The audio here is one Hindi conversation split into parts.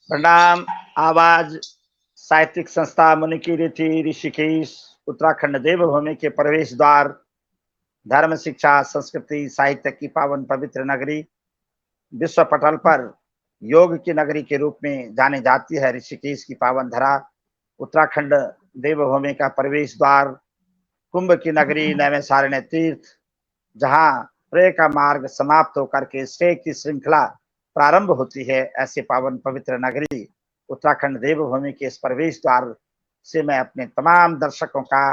प्रणाम। आवाज साहित्यिक संस्था मुनिकीर्ति ऋषिकेश उत्तराखंड देवभूमि के प्रवेश द्वार, धर्म शिक्षा संस्कृति साहित्य की पावन पवित्र नगरी, विश्व पटल पर योग की नगरी के रूप में जाने जाती है ऋषिकेश की पावन धरा, उत्तराखंड देवभूमि का प्रवेश द्वार, कुंभ की नगरी नैमिषारण्य तीर्थ, जहां प्रेय का मार्ग समाप्त होकर के श्रेय की श्रृंखला प्रारंभ होती है। ऐसे पावन पवित्र नगरी उत्तराखंड देवभूमि के इस प्रवेश द्वार से मैं अपने तमाम दर्शकों का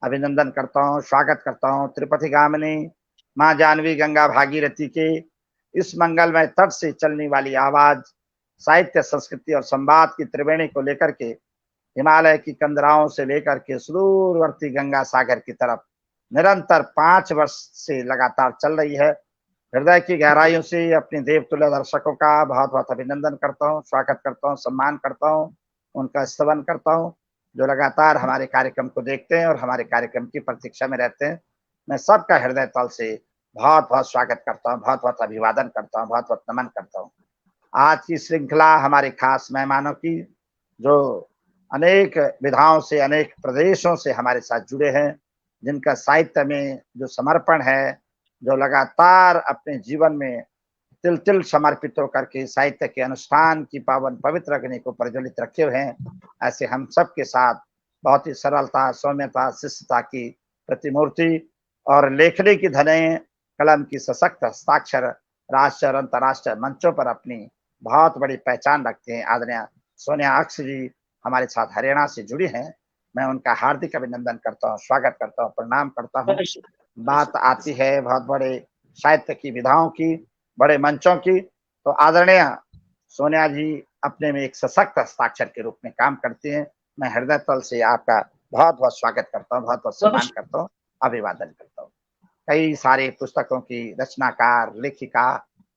अभिनंदन करता हूँ, स्वागत करता हूँ। त्रिपथि गामिनी माँ जानवी गंगा भागीरथी के इस मंगलमय तट से चलने वाली आवाज साहित्य संस्कृति और संवाद की त्रिवेणी को लेकर के हिमालय की कंदराओं से लेकर के सुदूरवर्ती गंगा सागर की तरफ निरंतर 5 वर्ष से लगातार चल रही है। हृदय की गहराइयों से अपने देवतुल्य दर्शकों का बहुत बहुत अभिनंदन करता हूँ, स्वागत करता हूँ, सम्मान करता हूँ, उनका स्तवन करता हूँ जो लगातार हमारे कार्यक्रम को देखते हैं और हमारे कार्यक्रम की प्रतीक्षा में रहते हैं। मैं सबका हृदय तल से बहुत बहुत स्वागत करता हूँ, बहुत बहुत अभिवादन करता हूँ, बहुत बहुत नमन करता हूँ। आज की श्रृंखला हमारे खास मेहमानों की, जो अनेक विधाओं से अनेक प्रदेशों से हमारे साथ जुड़े हैं, जिनका साहित्य में जो समर्पण है, जो लगातार अपने जीवन में तिल तिल समर्पित होकर के साहित्य के अनुष्ठान की पावन पवित्र अग्नि को प्रज्वलित रखे हुए हैं, ऐसे हम सब के साथ बहुत ही सरलता सौम्यता शिष्टता की प्रतिमूर्ति और लेखनी की धने कलम की सशक्त हस्ताक्षर राष्ट्र और अंतर्राष्ट्रीय मंचों पर अपनी बहुत बड़ी पहचान रखते हैं आदरणीय सोनिया अक्ष जी हमारे साथ हरियाणा से जुड़ी हैं। मैं उनका हार्दिक अभिनंदन करता हूँ, स्वागत करता हूँ, प्रणाम करता हूँ। बात आती है बहुत बड़े साहित्य की विधाओं की, बड़े मंचों की, तो आदरणीय सोनिया जी अपने में एक सशक्त हस्ताक्षर के रूप में काम करती हैं। मैं हृदय तल से आपका बहुत बहुत स्वागत करता हूँ, बहुत बहुत सम्मान करता हूँ, अभिवादन करता हूँ। कई सारे पुस्तकों की रचनाकार, लेखिका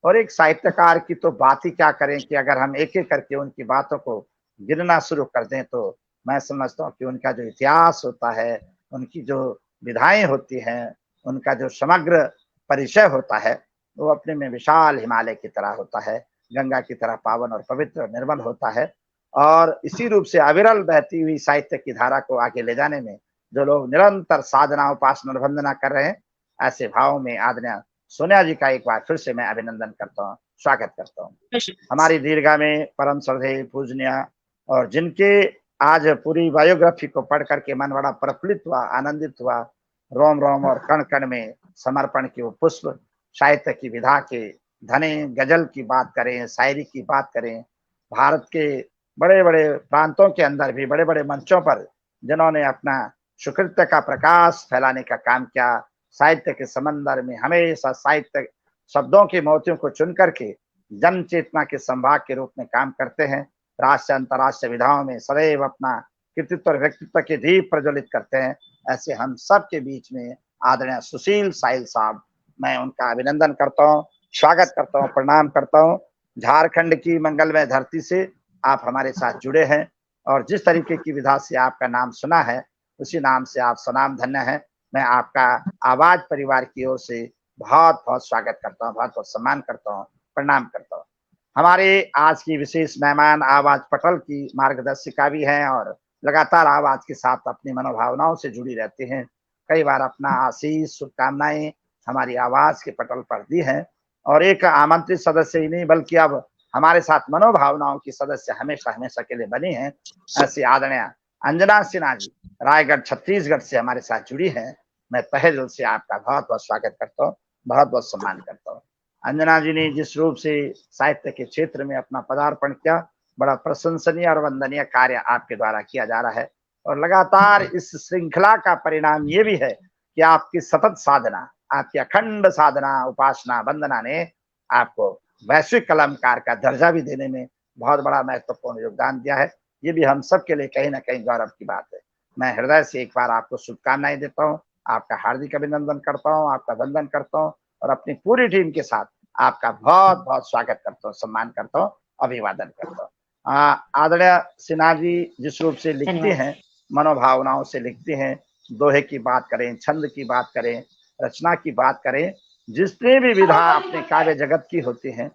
और एक साहित्यकार की तो बात ही क्या करें कि अगर हम एक एक करके उनकी बातों को गिनना शुरू कर दें तो मैं समझता हूँ कि उनका जो इतिहास होता है, उनकी जो विधाएं होती हैं, उनका जो समग्र परिचय होता है, वो अपने में विशाल हिमालय की तरह होता है, गंगा की तरह पावन और पवित्र निर्मल होता है। और इसी रूप से अविरल बहती हुई साहित्य की धारा को आगे ले जाने में जो लोग निरंतर साधना उपासना और वंदना कर रहे हैं, ऐसे भाव में आदरणीय सोनिया जी का एक बार फिर से मैं अभिनंदन करता हूँ, स्वागत करता हूँ। हमारी दीर्घा में परम श्रद्धेय पूजनीय और जिनके आज पूरी बायोग्राफी को पढ़ करके मन बड़ा प्रफुल्लित हुआ, आनंदित हुआ, रोम रोम और कण कण में समर्पण के वो पुष्प, साहित्य की विधा के धने गजल की बात करें, शायरी की बात करें, भारत के बड़े बड़े प्रांतों के अंदर भी बड़े बड़े मंचों पर जिन्होंने अपना सुकृत्य का प्रकाश फैलाने का काम किया, साहित्य के समंदर में हमेशा साहित्य शब्दों के मोतियों को चुन करके जन चेतना के संभाग के रूप में काम करते हैं, राष्ट्रीय अंतर्राष्ट्रीय विधाओं में सदैव अपना कृतित्व और व्यक्तित्व के दीप प्रज्वलित करते हैं। ऐसे हम सब के बीच में आदरणीय सुशील साहिल साहब, मैं उनका अभिनंदन करता हूँ, स्वागत करता हूँ, प्रणाम करता हूँ। झारखंड की मंगलमय धरती से आप हमारे साथ जुड़े हैं और जिस तरीके की विधा से आपका नाम सुना है, उसी नाम से आप सनाम धन्य हैं। मैं आपका आवाज परिवार की ओर से बहुत बहुत स्वागत करता हूँ, बहुत बहुत सम्मान करता हूँ, प्रणाम करता हूँ। हमारे आज की विशेष मेहमान आवाज पटल की मार्गदर्शिका भी हैं और लगातार आवाज के साथ अपनी मनोभावनाओं से जुड़ी रहती हैं। कई बार अपना आशीष शुभकामनाएं हमारी आवाज के पटल पर दी हैं और एक आमंत्रित सदस्य ही नहीं बल्कि अब हमारे साथ मनोभावनाओं की सदस्य हमेशा हमेशा के लिए बनी हैं। ऐसी आदरणीय अंजना सिन्हा जी रायगढ़ छत्तीसगढ़ से हमारे साथ जुड़ी हैं। मैं तहे दिल से आपका बहुत बहुत स्वागत करता हूँ, बहुत बहुत सम्मान करता हूँ। अंजना जी ने जिस रूप से साहित्य के क्षेत्र में अपना पदार्पण किया, बड़ा प्रशंसनीय और वंदनीय कार्य आपके द्वारा किया जा रहा है और लगातार इस श्रृंखला का परिणाम ये भी है कि आपकी सतत साधना, आपकी अखंड साधना उपासना वंदना ने आपको वैश्विक कलमकार का दर्जा भी देने में बहुत बड़ा महत्वपूर्ण योगदान दिया है। ये भी हम सब के लिए कहीं ना कहीं गौरव की बात है। मैं हृदय से एक बार आपको शुभकामनाएं देता हूँ, आपका हार्दिक अभिनंदन करता हूँ, आपका वंदन करता हूँ और अपनी पूरी टीम के साथ आपका बहुत बहुत स्वागत करता हूँ, सम्मान करता हूँ, अभिवादन करता हूँ। आदरणीय सिन्हा जी जिस रूप से लिखती हैं, मनोभावनाओं से लिखती हैं, दोहे की बात करें, छंद की बात करें, रचना की बात करें, जितनी भी विधा अपने काव्य जगत की होती हैं,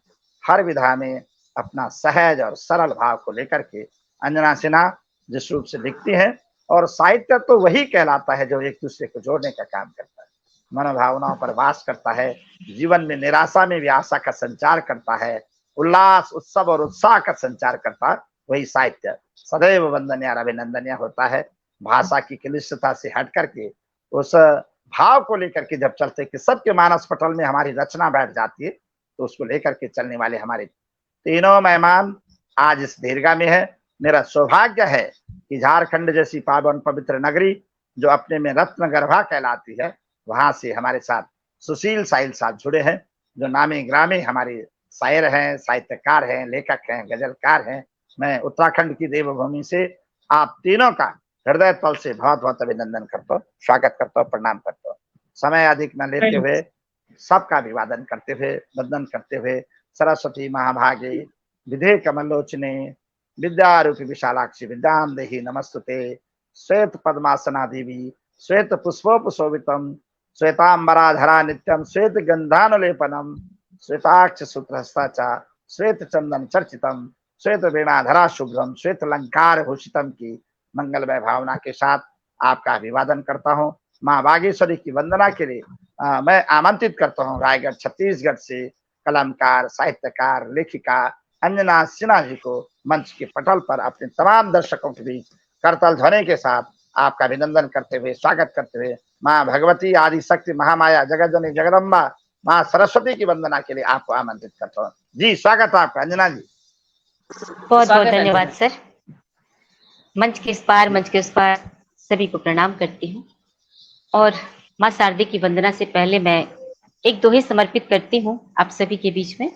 हर विधा में अपना सहज और सरल भाव को लेकर के अंजना सिन्हा जिस रूप से लिखती है, और साहित्य तो वही कहलाता है जो एक दूसरे को जोड़ने का काम करता है, मनोभावनाओं पर वास करता है, जीवन में निराशा में भी आशा का संचार करता है, उल्लास उत्सव और उत्साह का संचार करता है, वही साहित्य सदैव वंदनीय और अभिनंदनीय होता है। भाषा की क्लिष्टता से हट करके उस भाव को लेकर के जब चलते कि सबके मानस पटल में हमारी रचना बैठ जाती है, तो उसको लेकर के चलने वाले हमारे तीनों मेहमान आज इस दीर्घा में है। मेरा सौभाग्य है कि झारखंड जैसी पावन पवित्र नगरी जो अपने में रत्न गर्भा कहलाती है, वहां से हमारे साथ सुशील साहिल साहब जुड़े हैं, जो नामी ग्रामी हमारे शायर हैं, साहित्यकार हैं, लेखक हैं, गजलकार हैं। मैं उत्तराखंड की देवभूमि से आप तीनों का हृदय तल से बहुत बहुत अभिनंदन करता हूँ, स्वागत करता हूँ, प्रणाम करता हूँ। समय अधिक न लेते हुए सबका अभिवादन करते हुए, वंदन करते हुए, सरस्वती महाभागे विधे कमलोचने विद्यारूपी विशालाक्षी विद्यां देहि नमस्तुते, श्वेत पद्मासना देवी श्वेत पुष्पोपशोभितम श्वेतांबराधरा नित्यम श्वेत गंधानुलेपनम श्वेताक्ष सूत्रहस्ता च श्वेत चंदन चर्चितम श्वेत वीणाधरा शुभ्रम श्वेत अलंकार भूषितम की मंगलमय भावना के साथ आपका अभिवादन करता हूँ। माँ बागेश्वरी की वंदना के लिए मैं आमंत्रित करता हूँ रायगढ़ छत्तीसगढ़ से कलमकार, साहित्यकार, लेखिका अंजना सिन्हा जी को मंच के पटल पर अपने तमाम दर्शकों के बीच करतल ध्वनि के साथ आपका अभिनंदन करते हुए, स्वागत करते हुए माँ भगवती आदि शक्ति महामाया जगत जननी जगदम्बा माँ सरस्वती की वंदना के लिए आपको आमंत्रित करता हूँ। जी स्वागत है आपका अंजना जी। बहुत बहुत धन्यवाद सर। मंच के इस पार मंच के उस पार सभी को प्रणाम करती हूँ, और माँ शारदे की वंदना से पहले मैं एक दोहे समर्पित करती हूँ आप सभी के बीच में,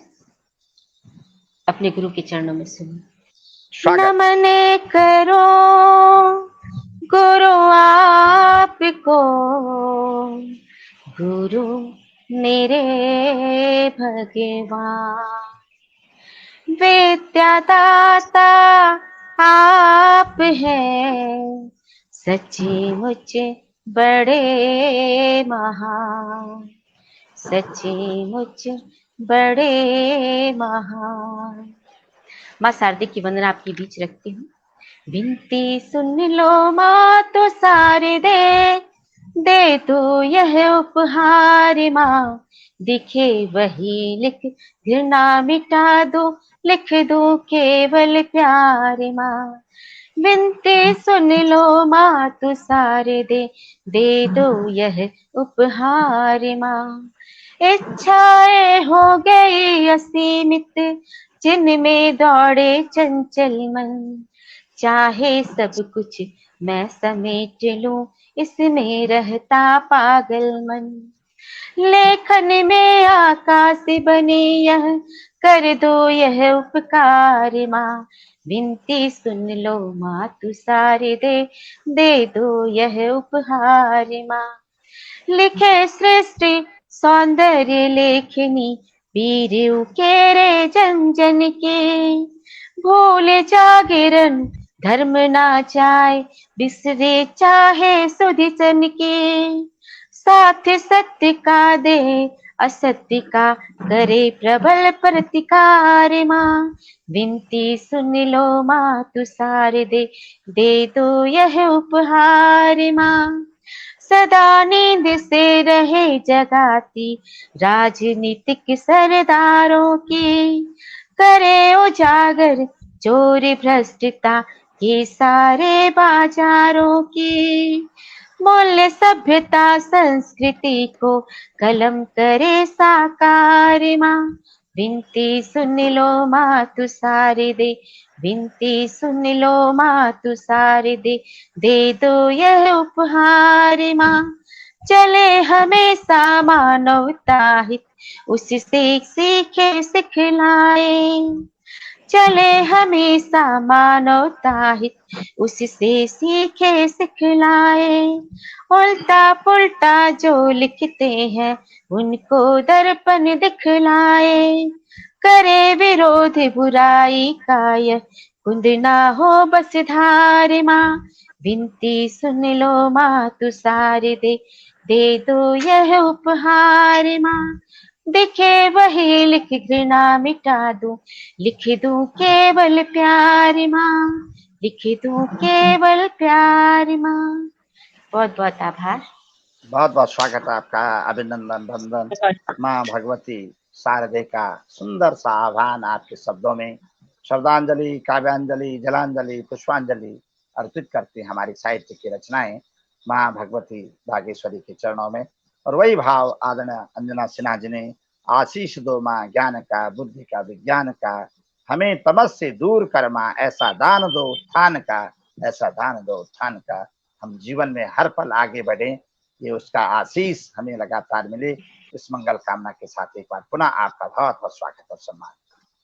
अपने गुरु के चरणों में सुनो। नमन करो गुरु आपको, गुरु मेरे भगवान, विद्यादाता आप हैं सचमुच बड़े महान, सचमुच बड़े महान। माँ शारदे की वंदना आपके बीच रखती हूँ। विनती सुन लो माँ तो सारे दे दो यह उपहार माँ, दिखे वही लिख घृणा मिटा दो, लिख दो केवल प्यार माँ। विनती सुन लो माँ तो सारे दे दो यह उपहार माँ। इच्छाएं हो गई असीमित, जिनमें दौड़े चंचल मन, चाहे सब कुछ मैं समेट लूं, इसमें रहता पागल मन। लेखन में आकाश बने यह कर दो यह उपकार माँ, विनती सुन लो माँ तू सारे दे दो यह उपहार माँ। लिखे सृष्टि सौंदर्य लेखनी, वीर उकेरे जन जन के, भूल जागरण धर्म ना जाए, बिसरे चाहे सुधि सन के, साथ सत्य का दे असत्य का करे प्रबल प्रतिकार माँ। विनती सुन लो माँ तू सारे दे दो यह उपहार माँ। सदा नींद से रहे जगाती राजनीतिक सरदारों की, करे उजागर चोरी भ्रष्टता के सारे बाजारों की, मूल्य सभ्यता संस्कृति को कलम करे साकार माँ। विनती सुन लो माँ तू सारे विनती सुन लो माँ तू सारे दे दो यह उपहार माँ। चले हमेशा मानवता हित, उससे सीखे सिखलाए, चले हमेशा मानवता हित, उससे सीखे सिखलाए। उल्टा पुल्टा जो लिखते हैं उनको दर्पण दिखलाए, करे विरोध बुराई का यह कुंद ना हो बस धार माँ। विनती सुन लो माँ तू सारे दे दो यह उपहार माँ। दिखे वही लिख घृणा मिटा दूं, लिख दूं केवल प्यार माँ, लिख दूं केवल प्यार माँ। बहुत बहुत आभार। बहुत बहुत स्वागत है आपका, अभिनंदन बंदन। माँ भगवती शारदे का सुंदर सा आह्वान आपके शब्दों में शब्दांजलि, काव्यांजलि, जलांजलि, पुष्पांजलि अर्पित करती हमारी साहित्य की रचनाएं माँ भगवती भागेश्वरी के चरणों में। और वही भाव आदरणीय अंजना सिन्हा जी ने, आशीष दो माँ ज्ञान का, बुद्धि का, विज्ञान का, हमें तमस से दूर कर माँ, ऐसा दान दो उत्थान का, ऐसा दान दो उत्थान का, हम जीवन में हर पल आगे बढ़े, ये उसका आशीष हमें लगातार मिले। इस मंगल कामना के साथ एक बार पुनः आपका बहुत बहुत स्वागत और सम्मान।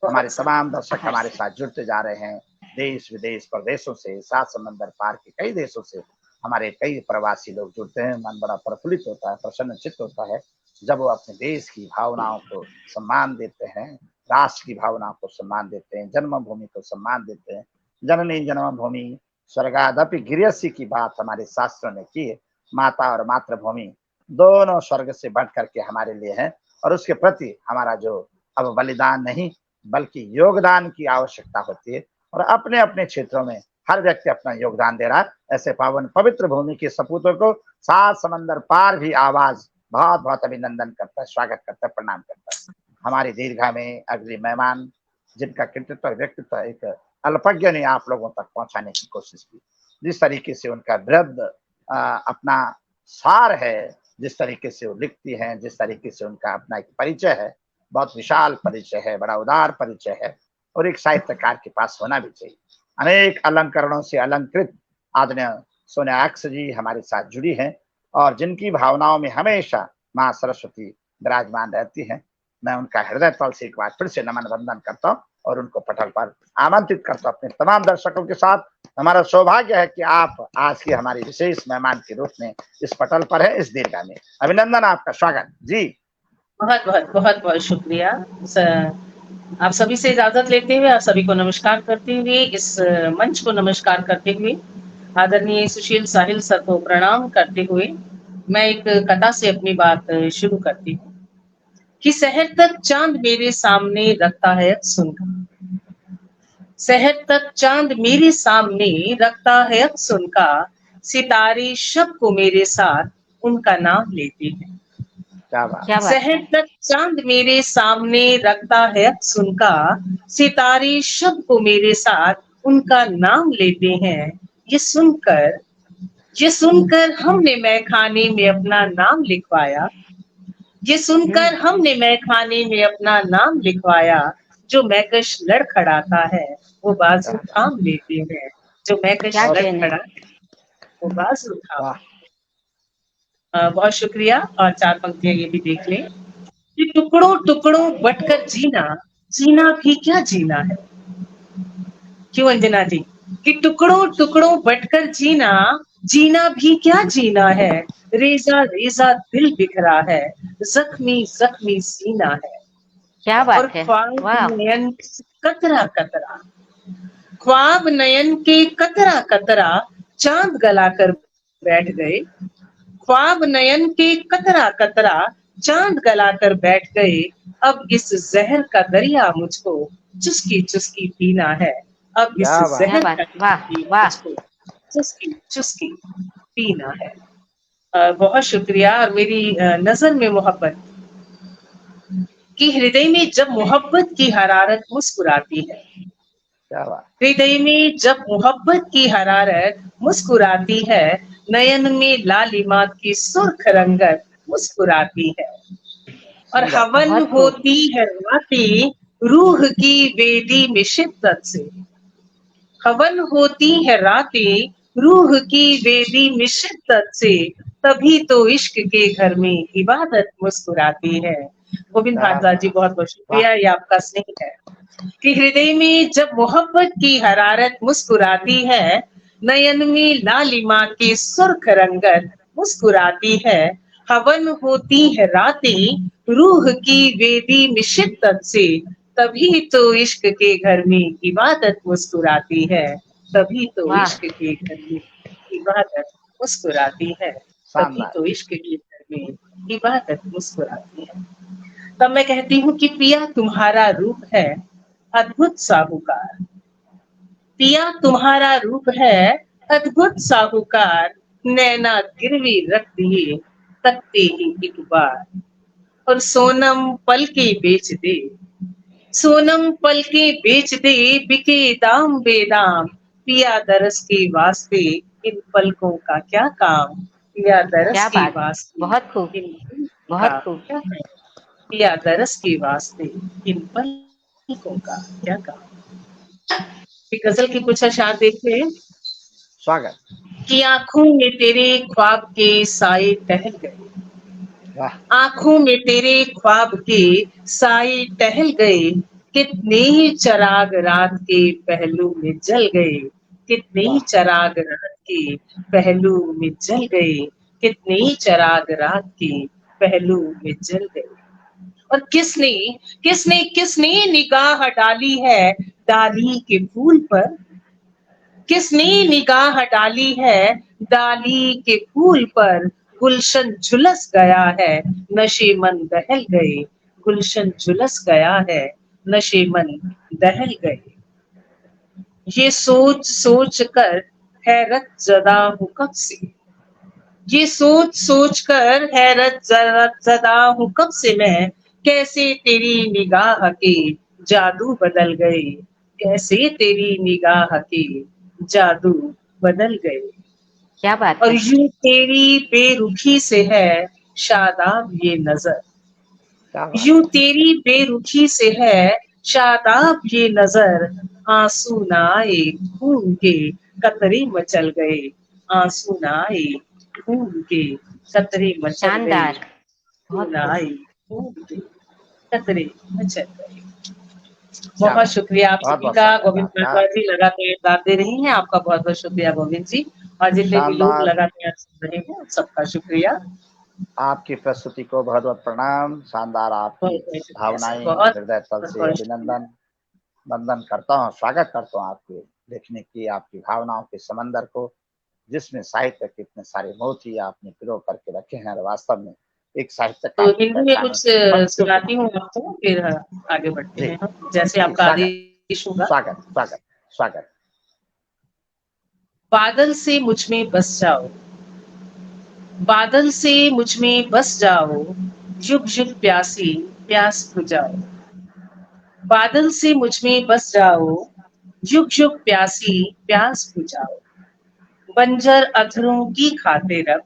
हमारे तमाम दर्शक हमारे साथ जुड़ते जा रहे हैं, देश विदेश प्रदेशों से, सात समंदर पार के कई देशों से हमारे कई प्रवासी लोग जुड़ते हैं। मन बड़ा प्रफुल्लित होता है, प्रसन्न चित्त होता है जब वो अपने देश की भावनाओं को सम्मान देते हैं, राष्ट्र की भावनाओं को सम्मान देते हैं, जन्मभूमि को सम्मान देते हैं। जननी जन्मभूमि स्वर्गादपि गृहसी की बात हमारे शास्त्रों ने की है। माता और मातृभूमि दोनों स्वर्ग से बढ़ करके हमारे लिए है, और उसके प्रति हमारा जो अब बलिदान नहीं बल्कि योगदान की आवश्यकता होती है। और अपने अपने क्षेत्रों में हर व्यक्ति अपना योगदान दे रहा है। ऐसे पावन पवित्र भूमि के सपूतों को सात समंदर पार भी आवाज बहुत बहुत अभिनंदन करता है, स्वागत करता है, प्रणाम करता है। हमारी दीर्घा में अगली मेहमान जिनका कृतित्व व्यक्तित्व एक अल्पज्ञ ने आप लोगों तक पहुंचाने की कोशिश की, जिस तरीके से उनका वृद्ध अपना सार है, जिस तरीके से वो लिखती हैं, जिस तरीके से उनका अपना एक परिचय है, बहुत विशाल परिचय है, बड़ा उदार परिचय है, और एक साहित्यकार के पास होना भी चाहिए। अनेक अलंकरणों से अलंकृत आदरणीय सोनियाक्ष जी हमारे साथ जुड़ी हैं, और जिनकी भावनाओं में हमेशा माँ सरस्वती विराजमान रहती हैं। मैं उनका हृदय तल से एक बार फिर से नमन वंदन करता हूँ और उनको पटल पर आमंत्रित करता हूँ अपने तमाम दर्शकों के साथ। हमारा सौभाग्य है कि आप आज की हमारी विशेष मेहमान के रूप में इस पटल पर है, इस दीर्घा में। अभिनंदन, आपका स्वागत जी। बहुत बहुत शुक्रिया। आप सभी से इजाजत लेते हुए, आप सभी को नमस्कार करते हुए, इस मंच को नमस्कार करते हुए, आदरणीय सुशील साहिल सर को प्रणाम करते हुए, मैं एक कथा से अपनी बात शुरू करती हूँ कि शहर तक चांद मेरे सामने रखता है सुनकर, शहर तक चांद मेरे सामने रखता है सुनका, सितारे शब को मेरे साथ उनका नाम लेते हैं। शहर तक चांद मेरे सामने रखता है सुनका, सितारे शब को मेरे साथ उनका नाम लेते हैं। ये सुनकर हमने मैखाने में अपना नाम लिखवाया, ये सुनकर हमने मैखाने में अपना नाम लिखवाया। जो मैकश लड़खड़ाता है वो बाजू थाम लेते हैं, जो मैकश लड़खड़ा वो बाजू थाम। बहुत शुक्रिया। और चार पंक्तियां ये भी देख लें कि टुकड़ों टुकड़ों बटकर जीना, जीना भी क्या जीना है। क्यों अंजना जी? कि टुकड़ों टुकड़ों बटकर जीना, जीना भी क्या जीना है। रेजा रेजा दिल बिखरा है, जख्मी जख्मी सीना है। क्या बात और है। ख्वाब नयन कतरा कतरा, ख्वाब नयन के कतरा कतरा चांद गलाकर बैठ गए, ख्वाब नयन के कतरा कतरा चांद गलाकर बैठ गए। अब इस जहर का दरिया मुझको चुस्की चुस्की पीना है, अब इस जहर का दरिया मुझको चुस्की चुस्की पीना है। बहुत शुक्रिया। और मेरी नजर में मोहब्बत कि हृदय में जब मोहब्बत की हरारत मुस्कुराती है, हृदय में जब मोहब्बत की हरारत मुस्कुराती है, नयन में लालिमा की सुर्ख रंगत मुस्कुराती है। और हवन होती है रातें रूह की वेदी में शिद्दत से, हवन होती है रातें रूह की वेदी में शिद्दत से, तभी तो इश्क के घर में इबादत मुस्कुराती है। गोविंद भारद्वाज जी बहुत बहुत शुक्रिया, ये आपका स्नेह है। कि हृदय में जब मोहब्बत की हरारत मुस्कुराती है, नयन में लालिमा की सुर्ख रंगत मुस्कुराती है, हवन होती है रातें रूह की वेदी में शिद्दत से, तभी तो इश्क के घर में इबादत मुस्कुराती है, तभी तो इश्क के घर में इबादत मुस्कुराती है, तभी तो इश्क के घर में इबादत मुस्कुराती है। तब मैं कहती हूँ कि पिया तुम्हारा रूप है अद्भुत साहूकार, पिया तुम्हारा रूप है अद्भुत साहूकार, नैना गिरवी रख दिए तकते ही एक बार, और सोनम पल के बेच दे, सोनम पल के बेच दे, बिके दाम बेदाम, पिया दरस के वास्ते इन पलकों का क्या काम, पिया दरस क्या के बात है, वास्ते बहुत खूब, इन पलकों का बहुत खूब। क्या है, पिया दरस के वास्ते इन पलकों का क्या काम। एक गजल की कुछ अशार देखते हैं स्वागत। कि आंखों में तेरे ख्वाब के साए टहल गए, वाह, आंखों में तेरे ख्वाब के साए टहल गए, कितने ही चराग रात के पहलू में जल गए, कितने ही वाह, चराग रात के पहलू में जल गए, कितने ही चराग रात के पहलू में जल गए। और किसने किसने किसने निगाह डाली है डाली के फूल पर, किसने निगाह डाली है डाली के फूल पर, गुलशन झुलस गया है नशे मन दहल गए, गुलशन झुलस गया है नशे मन दहल गए। ये सोच सोच कर हैरत जदा हूँ कब से, ये सोच सोच कर हैरत जदा हूँ कब से मैं, कैसे तेरी निगाह के जादू बदल गए, कैसे तेरी निगाह के जादू बदल गए। क्या बात और है, यूं तेरी बेरुखी से है शादाब ये नजर, क्या बात यूं है। तेरी बेरुखी से है शादाब ये नजर, आंसू न आए खून के कतरे मचल गए, आंसू न आए खून के कतरे मचल गए, शानदार, खून बहुत न खूब। आए खून के कतरे मचल गए। क्या बहुत बात, शुक्रिया आप बहुत सभी बहुत का। स्वागत गोविंद आपका। प्रसाद जी लगातार दाद दे रही हैं, आपका बहुत बहुत शुक्रिया गोविंद जी, और जितने भी लोग शानदार, लगातार सुन रहे हैं सबका शुक्रिया। आपकी प्रस्तुति को बहुत बहुत प्रणाम। शानदार आपकी बहुत बहुत शुक्रिया सर, भावनाएं बहुत हृदय तल बहुत से बहुत शुक्रिया। अभिनंदन वंदन करता हूँ, स्वागत करता हूँ आपके देखने की, आपकी भावनाओं के समंदर को, जिसमें साहित्य के इतने सारे मोती आपने पिरो करके रखे हैं। और वास्तव में एक तो साहित्यकार की हिंदी में पहचान कुछ उसकी पंक्तियों के सुनाती हूँ माध्यम आपको, फिर आगे बढ़ते से। हैं हम, जैसे जी, आपका स्वागत, आदेश होगा। स्वागत, स्वागत, स्वागत। बादल से मुझ में बस जाओ, बादल से मुझ में बस जाओ, युग युग प्यासी प्यास बुझाओ, बादल से मुझ में बस जाओ, युग युग प्यासी प्यास बुझाओ, बंजर अधरों की खातिर अब,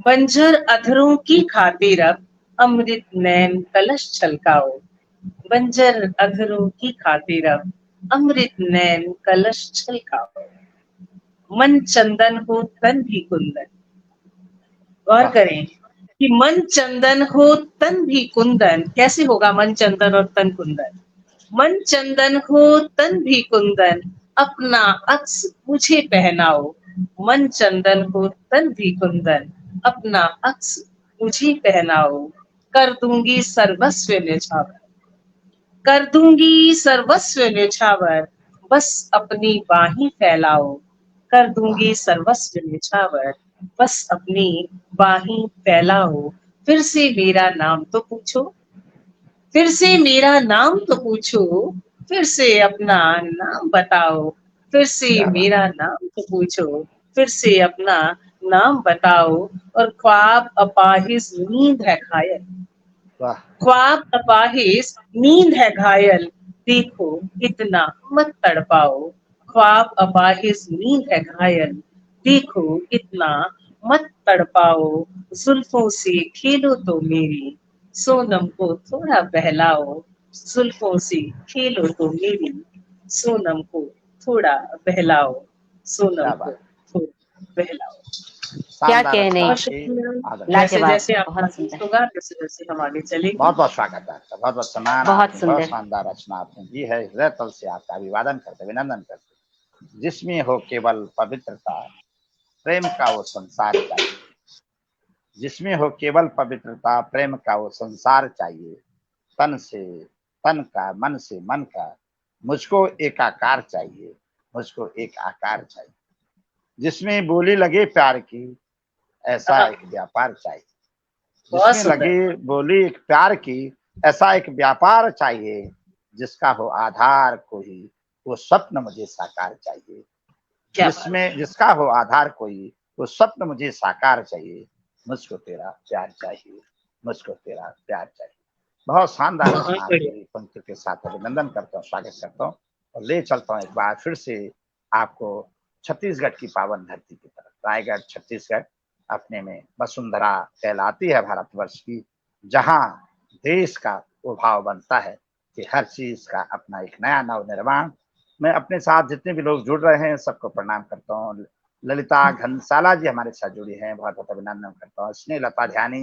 बंजर अधरों की खातिर अब, अमृत नैन कलश छलकाओ, बंजर अधरों की खातिर अब, अमृत नैन कलश छलकाओ, मन चंदन हो तन भी कुंदन, गौर वाह, करें कि मन चंदन हो तन भी कुंदन, कैसे होगा मन चंदन और तन कुंदन, मन चंदन हो तन भी कुंदन, अपना अक्स मुझे पहनाओ, मन चंदन हो तन भी कुंदन, अपना अक्स मुझे पहनाओ, कर दूंगी सर्वस्व न्यौछावर, कर दूंगी सर्वस्व न्यौछावर, बस अपनी बाहें फैलाओ, कर वाह, दूंगी सर्वस्व न्यौछावर, बस अपनी बाहें फैलाओ, फिर से मेरा नाम तो पूछो, फिर से मेरा नाम तो पूछो, फिर से अपना नाम बताओ, फिर से क्या बात, मेरा नाम तो पूछो, फिर से अपना नाम बताओ, और ख्वाब अपाहिज नींद है घायल, वाह, ख्वाब अपाहिज नींद है घायल, देखो इतना मत तड़पाओ, ख्वाब अपाहिज नींद है घायल, देखो इतना मत तड़पाओ, जुल्फों से खेलो तो मेरी सोनम को थोड़ा बहलाओ, जुल्फों से खेलो तो मेरी सोनम को थोड़ा बहलाओ, सोनम क्या को बात, थोड़ा बहलाओ। क्या शानदार कहने, रचना बहुत आपकी। शुक्रिया। आदर, जैसे लाजवाब, जैसे आपका बहुत आदेश सुंदर, होगा वैसे वैसे हम आगे चलेंगे। बहुत बहुत स्वागत है आपका, बहुत बहुत सम्मान। बहुत आपने बहुत सुंदर। शानदार रचना आपने दी है, हृदय तल से आपका अभिवादन करते, अभिनंदन करते। जिसमें हो केवल पवित्रता, प्रेम का वो संसार चाहिए, जिसमें हो केवल पवित्रता, प्रेम का वो संसार चाहिए, तन से तन का, मन से मन का, मुझको एक आकार चाहिए, मुझको एक आकार चाहिए, जिसमें बोली लगे प्यार की, ऐसा हाँ, एक व्यापार चाहिए, बहुत जिसमें सुंदर। लगे बोली एक प्यार की, ऐसा एक व्यापार चाहिए जिसका हो आधार कोई, वो स्वप्न मुझे साकार चाहिए। जिसका हो आधार कोई, वो स्वप्न मुझे साकार चाहिए। मुझको तेरा प्यार चाहिए, मुझको तेरा प्यार चाहिए। बहुत शानदार रचना आपकी पंक्ति के साथ अभिनंदन करता हूँ, स्वागत करता हूँ और ले चलता हूँ एक बार फिर से आपको छत्तीसगढ़ की पावन धरती की तरफ। रायगढ़ छत्तीसगढ़ अपने में वसुंधरा कहलाती है भारतवर्ष की, जहाँ देश का वो भाव बनता है कि हर चीज का अपना एक नया नव निर्माण। मैं अपने साथ जितने भी लोग जुड़ रहे हैं सबको प्रणाम करता हूँ। ललिता घनसाला जी हमारे साथ जुड़ी हैं, बहुत बहुत अभिनंदन करता हूँ। स्नेह लता ध्यानी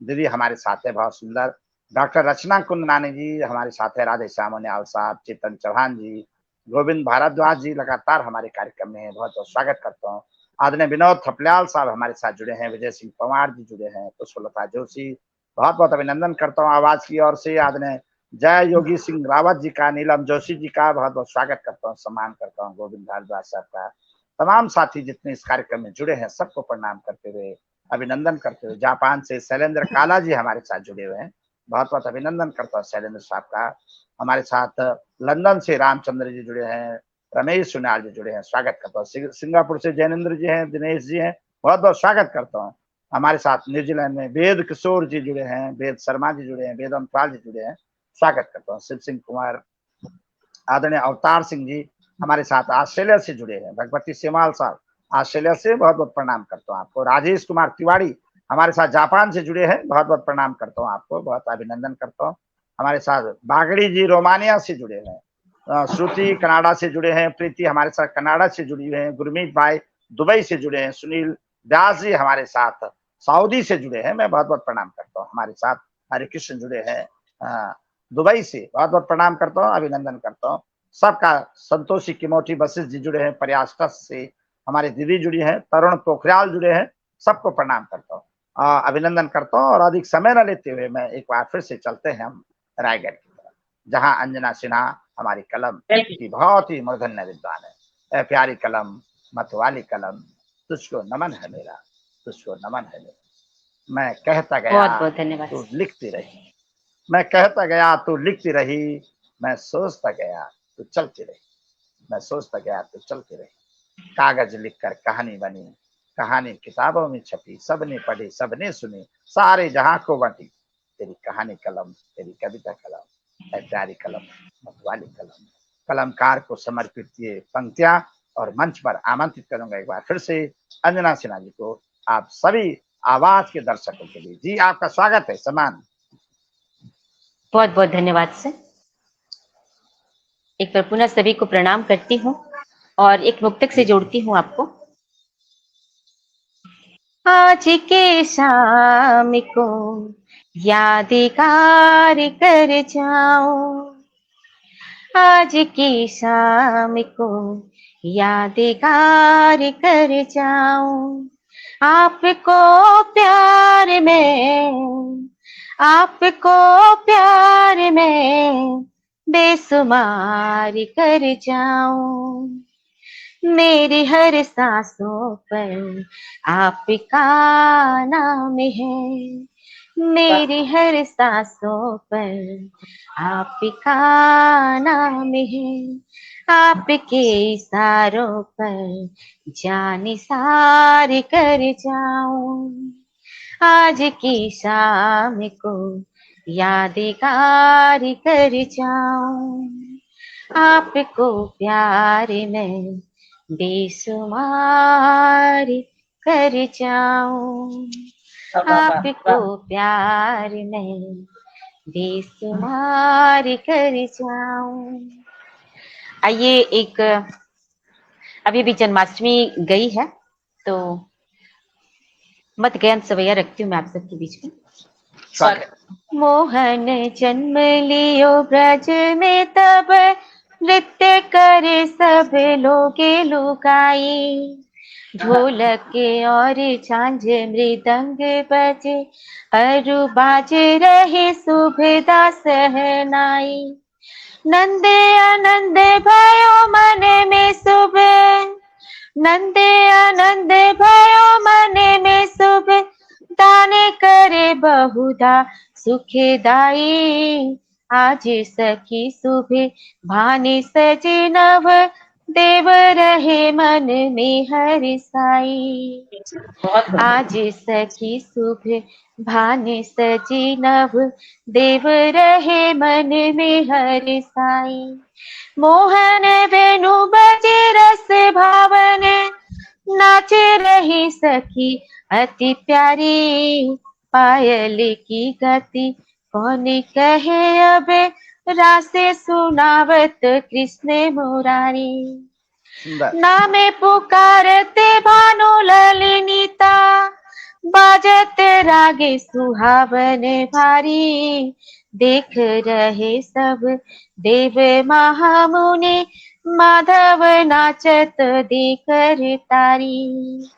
दीदी हमारे साथ है, बहुत सुंदर। डॉक्टर रचना कुंदनानी जी हमारे साथ है, राधे श्याम उनियाल साहब, चेतन चौहान जी, गोविंद भारद्वाज जी लगातार हमारे कार्यक्रम में है, बहुत बहुत स्वागत करता हूँ। आदरणीय विनोद थपलियाल साहब हमारे साथ जुड़े हैं, विजय सिंह पंवार जी जुड़े हैं, पुष्पलता जोशी, बहुत बहुत अभिनंदन करता हूँ आवाज की ओर से। आदरणीय जय योगी सिंह रावत जी का, नीलम जोशी जी का बहुत बहुत स्वागत करता हूँ, सम्मान करता हूँ। गोविंद भारद्वाज साहब का, तमाम साथी जितने इस कार्यक्रम में जुड़े हैं सबको प्रणाम करते हुए, अभिनंदन करते हुए। जापान से शैलेंद्र काला जी हमारे साथ जुड़े हुए हैं, बहुत बहुत अभिनंदन करता हूँ शैलेंद्र साहब का। हमारे साथ लंदन से रामचंद्र जी जुड़े हैं, रमेश सुनाल जी जुड़े हैं, स्वागत करता हूँ। सिंगापुर से जैनेन्द्र जी हैं, दिनेश जी हैं, बहुत बहुत स्वागत करता हूँ। हमारे साथ न्यूजीलैंड में वेद किशोर जी जुड़े हैं, वेद शर्मा जी जुड़े हैं, वेद अमपाल जी जुड़े हैं, स्वागत करता हूँ। शिव सिंह कुमार, आदरणीय अवतार सिंह जी हमारे साथ ऑस्ट्रेलिया से जुड़े हैं। भगवती सेमाल साहब ऑस्ट्रेलिया से, बहुत बहुत प्रणाम करता हूँ आपको। राजेश कुमार तिवारी हमारे साथ जापान से जुड़े हैं, बहुत बहुत प्रणाम करता हूँ आपको, बहुत अभिनंदन करता हूँ। हमारे साथ बागड़ी जी रोमानिया से जुड़े हैं, श्रुति कनाडा से जुड़े हैं, प्रीति हमारे साथ कनाडा से जुड़ी हुई है, गुरमीत भाई दुबई से जुड़े हैं, सुनील व्यास जी हमारे साथ सऊदी से जुड़े हैं, मैं बहुत बहुत प्रणाम करता हूँ। हमारे साथ हरे कृष्ण जुड़े हैं दुबई से, बहुत बहुत प्रणाम करता हूँ, अभिनंदन करता हूँ सबका। संतोषी किमोठी वशिष्ठ जी जुड़े हैं, प्रयास ट्रस्ट से हमारी दीदी जुड़ी हैं, तरुण पोखरियाल जुड़े हैं, सबको प्रणाम करता हूँ, अभिनंदन करता हूँ। और अधिक समय न लेते हुए मैं एक बार फिर से चलते हैं हम रायगढ़ की तरफ, जहाँ अंजना सिन्हा हमारी कलम की बहुत ही मूर्धन्य विद्वान है। प्यारी कलम, मतवाली कलम, तुझको नमन है मेरा, तुझको नमन है मेरा। मैं कहता गया बहुत बहुत धन्यवाद। तू लिखती रही, मैं कहता गया तू लिखती रही, मैं सोचता गया तू चलती रही, मैं सोचता गया तू चलती रही। कागज लिखकर कहानी बनी, कहानी किताबों में छपी, सबने पढ़ी सबने सुनी, सारे जहां को बांटी। तेरी कहानी कलम, तेरी कविता कलम, है प्यारी कलम, मतवाली कलम। कलमकार को समर्पित ये पंक्तियां और मंच पर आमंत्रित करूंगा एक बार फिर से अंजना सिन्हा जी को, आप सभी आवाज के दर्शकों के लिए। जी आपका स्वागत है, सम्मान। बहुत बहुत धन्यवाद सर। एक बार पुनः सभी को प्रणाम करती हूँ और एक मुक्तक से जोड़ती हूँ आपको। आज के शाम को यादगार कर जाओ, आज की शाम को यादगार कर जाओ। आपको प्यार में, आपको प्यार में बेसुमार कर जाऊं। मेरी हर सांसों पर आपका नाम है, मेरी हर सांसों पर आपका नाम है। आपके इशारों पर जानिसार कर जाऊं। आज की शाम को यादगार कर जाऊं। आपको प्यार में बेसुमार कर जाऊं। आपको प्यार में बेसुमार कर जाऊं। आइए, एक अभी भी जन्माष्टमी गई है तो मत ज्ञान सवैया रखती हूँ मैं आप सबके बीच में। मोहन जन्म लियो ब्रज में तब, नृत्य करे सब लोगे लुगाई। ढोलक और झांझ मृदंग बजे, अरु बाज रहे सुभदा सहनाई। नंदे आनंद भयो मन में शुभ, नंदे आनंद भयो मन में शुभ। दान करे बहुधा सुखदाई। आज सखी सुबह भाने सजे नव, देव रहे मन में हरि साई। बहुत बढ़िया। आज सखी सुबह भाने सजी नभ, देव रहे मन में हरि साई। मोहन वेणु बजे रस भावन, नाच रही सखी अति प्यारी। पायल की गति कौन कहे अब, रासे सुनावत कृष्ण मुरारी। सुंदर। नामे पुकारते भानु ललनीता, बाजत रागे सुहावन भारी। देख रहे सब देव महामुनि, माधव नाचत देकर तारी।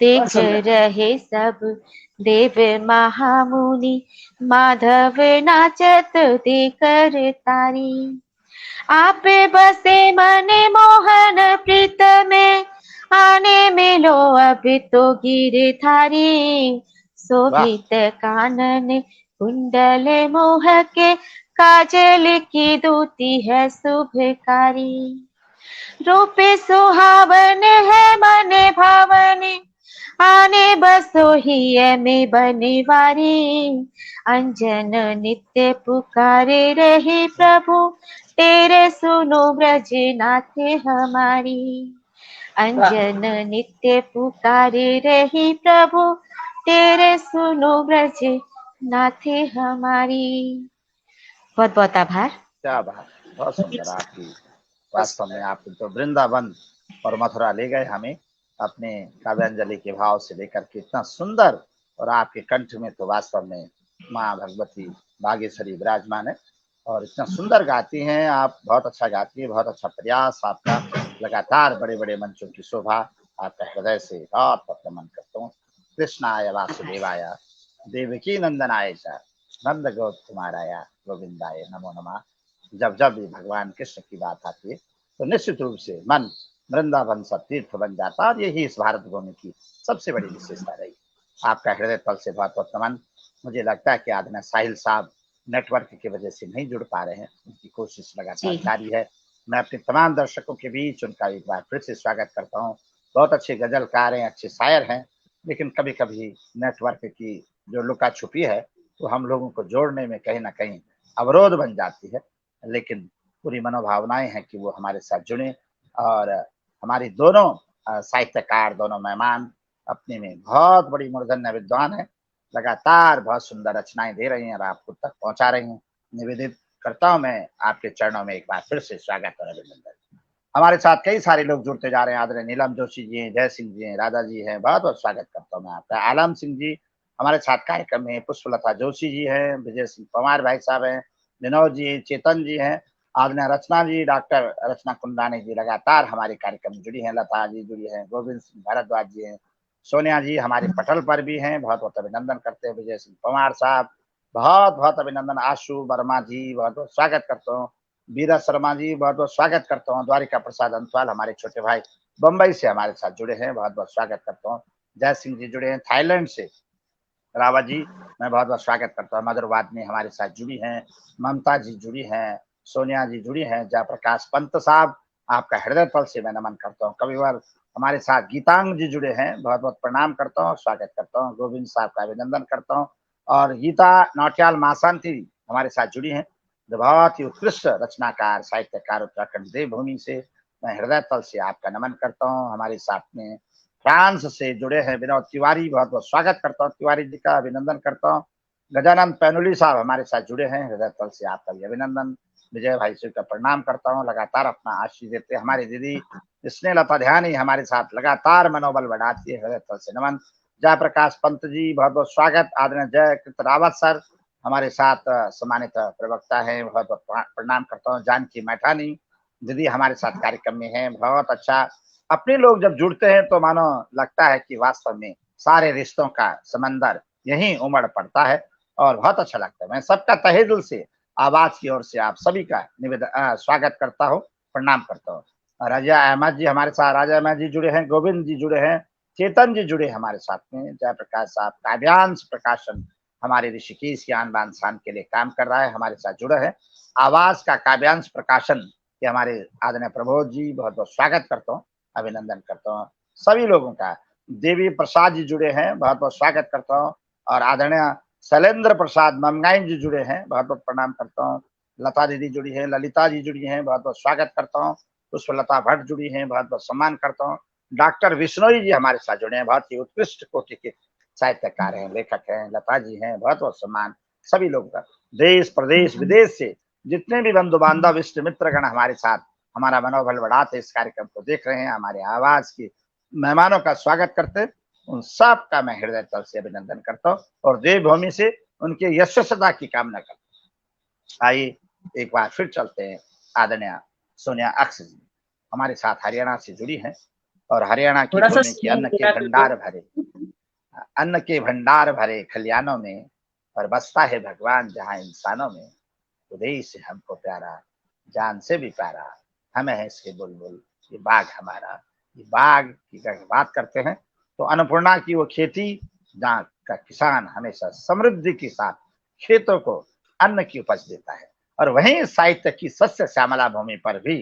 देख सुंदर। रहे सब देव महामुनि, माधव नाचत देकर तारी। आप बसे मन मोहन प्रीत में, आने मिलो अब तो गिरधारी। शोभित कानन कुंडल मोह के, काजल की दूती है शुभकारी। रूप सुहावन है मन भावन, आने बसो ही में बनवारी। अंजन नित्य पुकारे रहे प्रभु, तेरे सुनो ब्रज नाथ हमारी। अंजन नित्य पुकारे रहे प्रभु, तेरे सुनो ब्रज नाथ हमारी। बहुत बहुत आभार। क्या बात, बहुत सुंदर आपकी। वास्तव में आप तो वृंदावन और मथुरा ले गए हमें अपने काव्यांजलि के भाव से लेकर के, इतना सुंदर। और आपके कंठ में तो वास्तव में माँ भगवती बागेश्वरी विराजमान है और इतना सुंदर गाती हैं आप। बहुत अच्छा गाती है, बहुत अच्छा प्रयास आपका। लगातार बड़े बड़े मंचों की शोभा आपका हृदय से बहुत बहुत नमन करता हूँ। कृष्णाय वासुदेवाय देवकी नंदनाय च नंद गोकुमाराय गोविंदाय नमो नमः। जब जब भी भगवान कृष्ण की बात आती है तो निश्चित रूप से मन वृंदावन सा तीर्थ बन जाता है और यही इस भारत भूमि की सबसे बड़ी विशेषता रही। आपका हृदय तल से बहुत बहुत नमन। मुझे लगता है कि आज ना साहिल साहब नेटवर्क की वजह से नहीं जुड़ पा रहे हैं, उनकी कोशिश लगातार जारी है। मैं अपने तमाम दर्शकों के बीच उनका एक बार फिर से स्वागत करता हूँ। बहुत अच्छे गजलकार हैं, अच्छे शायर हैं, लेकिन कभी कभी नेटवर्क की जो लुका छुपी है वो हम लोगों को जोड़ने में कहीं ना कहीं अवरोध बन जाती है। लेकिन पूरी मनोभावनाएं हैं कि वो हमारे साथ जुड़े। और हमारी दोनों साहित्यकार, दोनों मेहमान अपने में बहुत बड़ी मूर्धन्य विद्वान है, लगातार बहुत सुंदर रचनाएं दे रही हैं और आपको तक पहुंचा रही हैं। निवेदित करता हूं मैं आपके चरणों में एक बार फिर से स्वागत और अभिनंदन। हमारे साथ कई सारे लोग जुड़ते जा रहे हैं। आदरणीय नीलम जोशी जी हैं, जय सिंह जी हैं, राधा जी हैं, बहुत बहुत स्वागत करता हूँ मैं आपका। आलम सिंह जी हमारे साथ कार्यक्रम में, पुष्पलता जोशी जी हैं, विजय सिंह पवार भाई साहब हैं, विनोद जी, चेतन जी हैं, आदरणीय रचना जी, डॉक्टर रचना कुंडानी जी लगातार हमारे कार्यक्रम में जुड़ी हैं, लता जी जुड़ी हैं, गोविंद सिंह भारद्वाज जी हैं, सोनिया जी हमारे पटल पर भी हैं, बहुत बहुत अभिनंदन करते हैं। विजय सिंह पवार साहब बहुत बहुत अभिनंदन। आशु वर्मा जी बहुत बहुत स्वागत करता हूँ। बीरा शर्मा जी बहुत बहुत स्वागत करता हूँ। द्वारिका प्रसाद अंतवाल हमारे छोटे भाई बम्बई से हमारे साथ जुड़े हैं, बहुत बहुत स्वागत करता हूँ। जय सिंह जी जुड़े हैं थाईलैंड से। रावत जी मैं बहुत बहुत स्वागत करता हूँ। मधुरवाद में हमारे साथ जुड़ी हैं। ममता जी जुड़ी हैं, सोनिया जी जुड़ी हैं, जयप्रकाश पंत साहब आपका हृदय तल से मैं नमन करता हूँ। कविवर हमारे साथ गीतांग जी जुड़े हैं, बहुत बहुत प्रणाम करता हूँ, स्वागत करता हूँ। गोविंद साहब का अभिनंदन करता हूँ। और गीता नौटियाल मासांती हमारे साथ जुड़ी हैं, जो बहुत ही उत्कृष्ट रचनाकार साहित्यकार उत्तराखंड देवभूमि से। मैं हृदय तल से आपका नमन करता हूँ। हमारे साथ में फ्रांस से जुड़े हैं विनोद तिवारी, बहुत बहुत स्वागत करता हूँ तिवारी जी का, अभिनंदन करता हूँ। गजानंद पैनुली साहब हमारे साथ जुड़े हैं, हृदय तल से आपका भी अभिनंदन। विजय भाई से का प्रणाम करता हूँ, लगातार अपना आशीष देते हैं। हमारी दीदी स्नेहलता ध्यानी हमारे साथ लगातार मनोबल बढ़ाती है, हृदय तल से नमन। जयप्रकाश पंत जी बहुत बहुत स्वागत। आदरणीय जय कृत रावत सर हमारे साथ सम्मानित प्रवक्ता है, बहुत बहुत प्रणाम करता हूँ। जानकी मैठानी दीदी हमारे साथ कार्यक्रम में है, बहुत अच्छा। अपने लोग जब जुड़ते हैं तो मानो लगता है कि वास्तव में सारे रिश्तों का समंदर यहीं उमड़ पड़ता है और बहुत अच्छा लगता है। मैं सबका तहे दिल से आवाज की ओर से आप सभी का स्वागत करता हूँ, प्रणाम करता हूँ। राजा अहमद जी हमारे साथ, राजा अहमद जी जुड़े हैं, गोविंद जी जुड़े हैं, चेतन जी जुड़े हमारे साथ में, जयप्रकाश साहब, काव्यांश प्रकाशन हमारे ऋषिकेश की आन बान शान के लिए काम कर रहा है, हमारे साथ जुड़ा है। आवाज का काव्यांश प्रकाशन के हमारे आदरणीय प्रबोध जी, बहुत बहुत स्वागत करता हूँ, अभिनंदन करता हूँ सभी लोगों का। देवी प्रसाद जी जुड़े हैं, बहुत बहुत स्वागत करता हूँ। और आदरणीय शैलेंद्र प्रसाद ममगाइन जी जुड़े हैं, बहुत बहुत प्रणाम करता हूँ। लता दीदी जुड़ी है, ललिता जी जुड़ी हैं, बहुत बहुत स्वागत करता हूँ। पुष्पलता भट्ट जुड़ी हैं, बहुत बहुत सम्मान करता हूँ। डॉक्टर विश्नोई जी हमारे साथ जुड़े हैं, बहुत ही उत्कृष्ट कोटि के साहित्यकार हैं, लेखक हैं। लता जी हैं, बहुत बहुत सम्मान सभी लोगों का। देश प्रदेश विदेश से जितने भी बंधु बांधव इष्ट मित्रगण हमारे साथ हमारा मनोबल बढ़ाते इस कार्यक्रम को देख रहे हैं, हमारे आवाज की मेहमानों का स्वागत करते, उन सब का मैं हृदय तल से अभिनंदन करता हूँ और देवभूमि से उनके यशस्वता की कामना करता हूँ। आइए एक बार फिर चलते हैं। आदरणीय सोनिया अक्ष जी हमारे साथ हरियाणा से जुड़ी हैं और हरियाणा की थोड़ा सा भूमि की स्क्रीन पूरा अन्न के भंडार भरे खलियानों में और बसता है भगवान जहाँ इंसानों में। देश से हमको प्यारा, जान से भी प्यारा, हमें है इसके बुलबुल, ये बाग हमारा। ये बाग की बात करते हैं तो अन्नपूर्णा की वो खेती जहाँ का किसान हमेशा समृद्धि के साथ खेतों को अन्न की उपज देता है। और वहीं साहित्य की सस्य श्यामला भूमि पर भी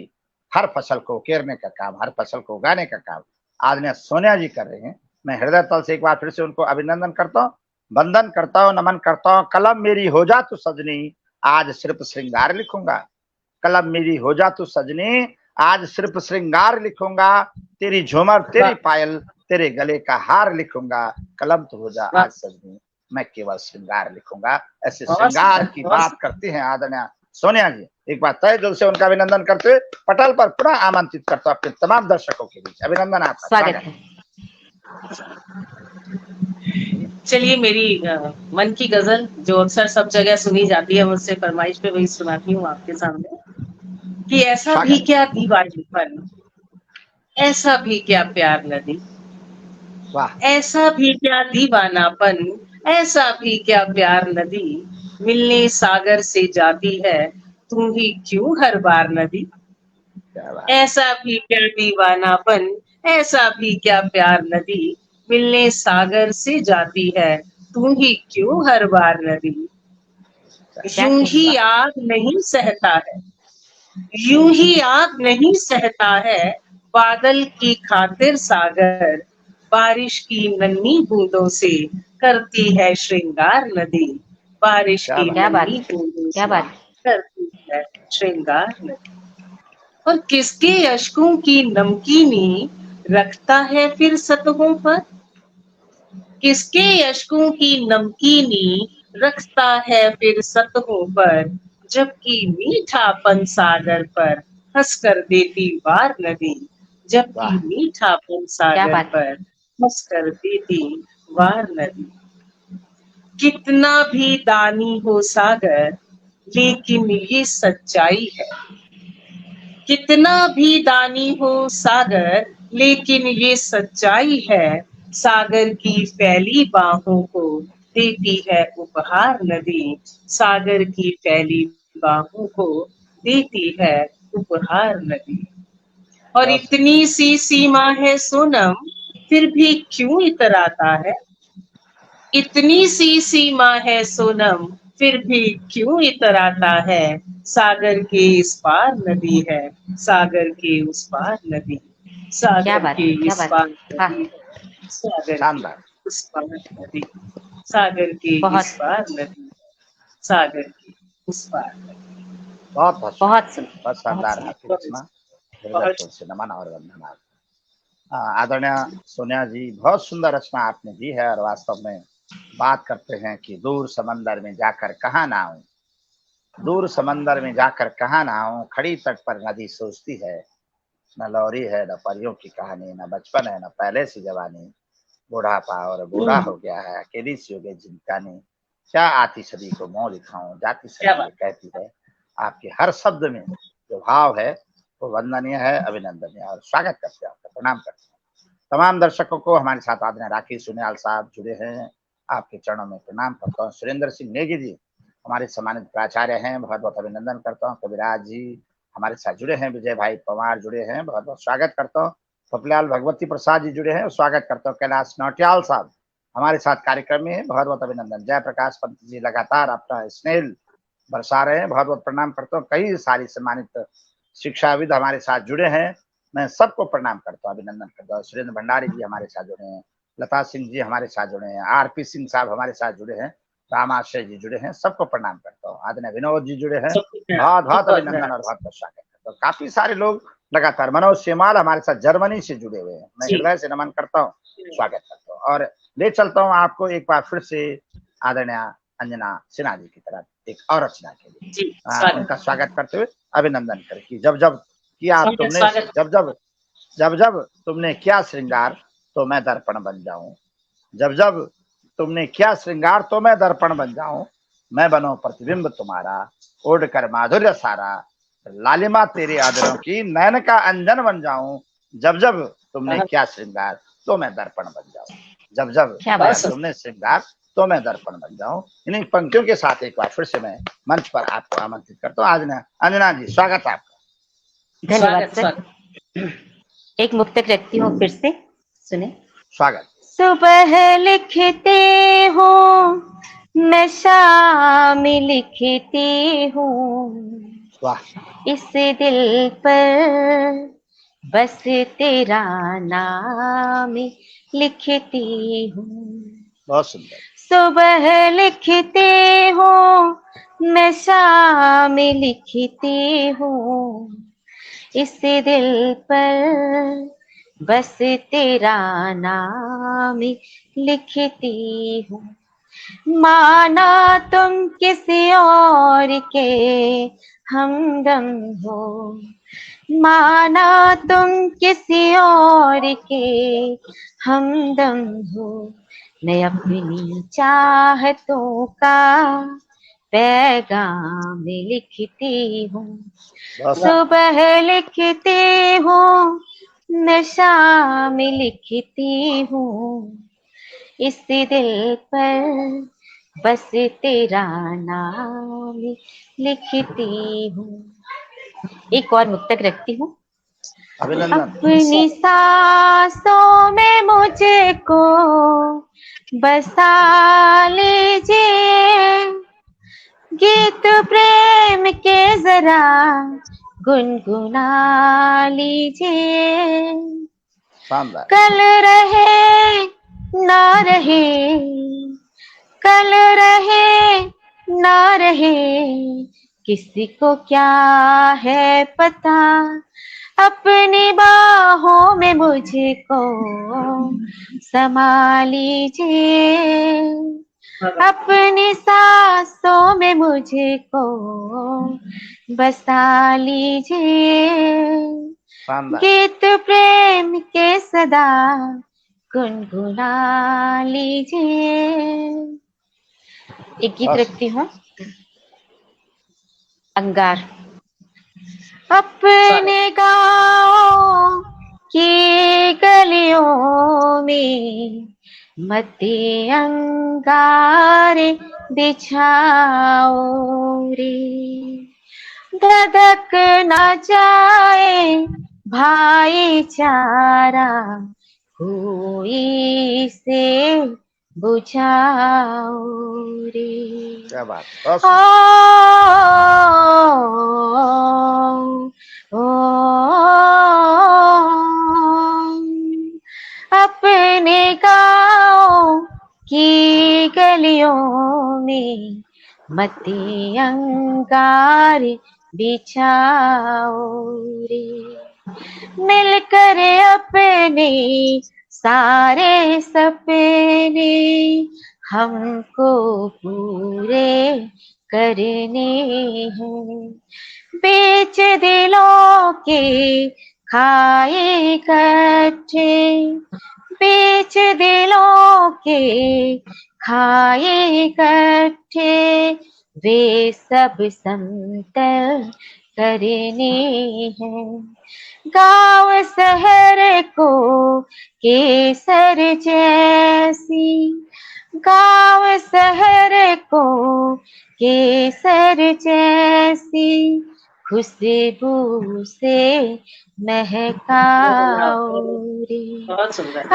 हर फसल को उकेरने का काम, हर फसल को उगाने का काम आदरणीय सोनिया जी कर रहे हैं। मैं हृदय तल से एक बार फिर से उनको अभिनंदन करता हूँ, वंदन करता हूँ, नमन करता हूँ। कलम मेरी हो जा तू सजनी, आज सिर्फ श्रृंगार लिखूंगा। कलम मेरी हो जा तू सजनी, आज सिर्फ श्रृंगार लिखूंगा। तेरी झूमर तेरी पायल तेरे गले का हार लिखूंगा। कलम तो हो जा आज सजनी, मैं केवल श्रृंगार लिखूंगा। ऐसे श्रृंगार की बात करते हैं आदरणीय सोनिया जी। एक बार तहे दिल से उनका अभिनंदन करते हुए पटल पर पुनः आमंत्रित करता हूँ अपने तमाम दर्शकों के बीच। अभिनंदन आपका, स्वागत है। चलिए मेरी मन की गजल जो अक्सर सब जगह सुनी जाती है, मुझसे फरमाइश पे वही सुनाती हूँ आपके सामने कि ऐसा भी क्या दीवानीपन, ऐसा भी क्या प्यार नदी, ऐसा भी क्या दीवानापन, ऐसा भी क्या प्यार नदी, मिलने सागर से जाती है तू ही क्यों हर बार नदी। ऐसा भी क्या दीवानापन, ऐसा भी क्या प्यार नदी, मिलने सागर से जाती है तू ही क्यों हर बार नदी। यूं ही आग नहीं सहता है, यूं ही आग नहीं सहता है बादल की खातिर सागर, बारिश की नन्ही बूंदों से करती है श्रृंगार नदी, बारिश की नन्ही बूंदों से करती है श्रृंगार नदी। और किसके अश्कों की नमकीनी रखता है फिर सतहों पर, किसके अश्कों की नमकीनी रखता है फिर सतहों पर, जबकि मीठापन सागर पर हंस कर देती वार नदी, जबकि मीठापन सागर पर हंस कर देती वार नदी। कितना भी दानी हो सागर लेकिन ये सच्चाई है, कितना भी दानी हो सागर लेकिन ये सच्चाई है, सागर की फैली बाहों को देती है उपहार नदी, सागर की फैली बाहों को देती है उपहार नदी। और इतनी सी सीमा है सोनम फिर भी क्यों इतराता है, इतनी सी सीमा है सोनम फिर भी क्यों इतराता है, सागर के इस पार नदी है, सागर के उस पार नदी, सागर के इस पार नदी है, सागर के उस पार नदी, सागर के इस पार नदी, सागर के उस पार नदी। बहुत बहुत बहुत शानदार आपकी रचना, हृदय से नमन और वंदना। आदरणीय सोनिया जी, बहुत सुंदर रचना आपने दी है। और वास्तव में बात करते हैं कि दूर समंदर में जाकर कहाँ ना आऊं, दूर समंदर में जाकर कहाँ ना आऊं, खड़ी तट पर नदी सोचती है, न लौरी है न परियों की कहानी, न बचपन है न पहले सी जवानी, बुढ़ापा और बूढ़ा हो गया है अकेली सी हो गई जिनकानी, क्या आती सदी को मोह लिखाऊं, जाती सदी कहती है। आपके हर शब्द में जो भाव है वो वंदनीय है, अभिनंदनीय, और स्वागत करते हैं आपका, प्रणाम करते हैं। तमाम दर्शकों को हमारे साथ आदरणीय राकेश सुनियाल साहब जुड़े हैं, आपके चरणों में प्रणाम करता हूँ। सुरेंद्र सिंह नेगी जी हमारे सम्मानित प्राचार्य हैं, बहुत बहुत अभिनंदन करता हूँ। कविराज जी हमारे साथ जुड़े हैं, विजय भाई पवार जुड़े हैं, बहुत बहुत स्वागत करता हूँ। पपलाल भगवती प्रसाद जी जुड़े हैं, स्वागत करता हूँ। कैलाश नौटियाल साहब हमारे साथ कार्यक्रम में है, बहुत बहुत अभिनंदन। जय प्रकाश पंत जी लगातार अपना स्नेह बरसा रहे हैं, बहुत बहुत प्रणाम करता हूँ। कई सारी सम्मानित शिक्षाविद हमारे साथ जुड़े हैं, मैं सबको प्रणाम करता हूँ, अभिनंदन करता हूँ। सुरेंद्र भंडारी जी हमारे साथ जुड़े हैं, लता सिंह जी हमारे साथ जुड़े हैं, आरपी सिंह साहब हमारे साथ जुड़े हैं, रामाश्रय जी जुड़े हैं, सबको प्रणाम करता हूँ। आदरणीय विनोद जी जुड़े हैं, बहुत बहुत अभिनंदन और बहुत बहुत स्वागत करता हूँ। काफी सारे लोग लगातार, मनोज सेमाल हमारे साथ जर्मनी से जुड़े हुए हैं, मैं हृदय से नमन करता हूँ, स्वागत करता हूँ। और ले चलता हूँ आपको एक बार फिर से आदरणीय अंजना सिन्हा जी की तरफ एक और रचना के लिए उनका स्वागत करते हुए अभिनंदन करके। जब जब किया तुमने, जब जब तुमने किया श्रृंगार तो मैं दर्पण बन जाऊं, जब जब तुमने किया श्रृंगार तो मैं दर्पण बन जाऊं, मैं बनूं प्रतिबिंब तुम्हारा ओढ़ कर माधुर्य सारा, लालिमा तेरे आदरों की नयन का अंजन बन जाऊं, जब जब तुमने किया श्रृंगार तो मैं दर्पण बन जाऊं, जब जब तुमने श्रृंगार तो मैं दर्पण बन जाऊं। इन्हीं पंक्तियों के साथ एक बार फिर से मैं मंच पर आपको आमंत्रित करता हूँ। आज अंजना जी स्वागत आपका। धन्यवाद सर। एक मुक्तक रखती हूँ, फिर से सुने। स्वागत। सुबह लिखते हो मैं शाम लिखती हूँ, इस दिल पर बस तेरा नाम लिखती हूँ। बहुत सुंदर। सुबह लिखते हो मैं शाम लिखती हूँ, इस दिल पर बस तेरा नाम लिखती हूँ। माना तुम किसी और के हमदम हो, माना तुम किसी और के हमदम हो, मैं अपनी चाहतों का पैगाम लिखती हूँ। सुबह लिखती हूँ मैं शाम लिखती हूँ, इस दिल पर बस तेरा नाम लिखती हूँ। एक और मुक्तक रखती हूँ। अपनी सांसों में मुझको बसा लीजिए, गीत प्रेम के जरा गुनगुना लीजिए। कल रहे ना रहे, कल रहे ना रहे, किसी को क्या है पता, अपनी बाहों में मुझको समा लीजिए, अपनी सांसों में मुझको बसा लीजिए, गीत प्रेम के सदा गुनगुना लीजिए। एक गीत रखती हूँ, अंगार। अपने गाँव की गलियों में मध्य अंगारे बिछाओ रे, धधक न जाए भाईचारा, कोई से बुझाओ रे। क्या बात। अपने गाँव की गलियों में मध्य अंगार बिछाओ रे, मिलकर अपने सारे सपने हमको पूरे करने हैं, बीच दिलों के खाए इकट्ठे, बीच दिलों के खाए इकट्ठे, वे सब समतल करने हैं। गाँव शहर को केसर जैसी, गाँव शहर को केसर जैसी खुशबू से महकाओ रे।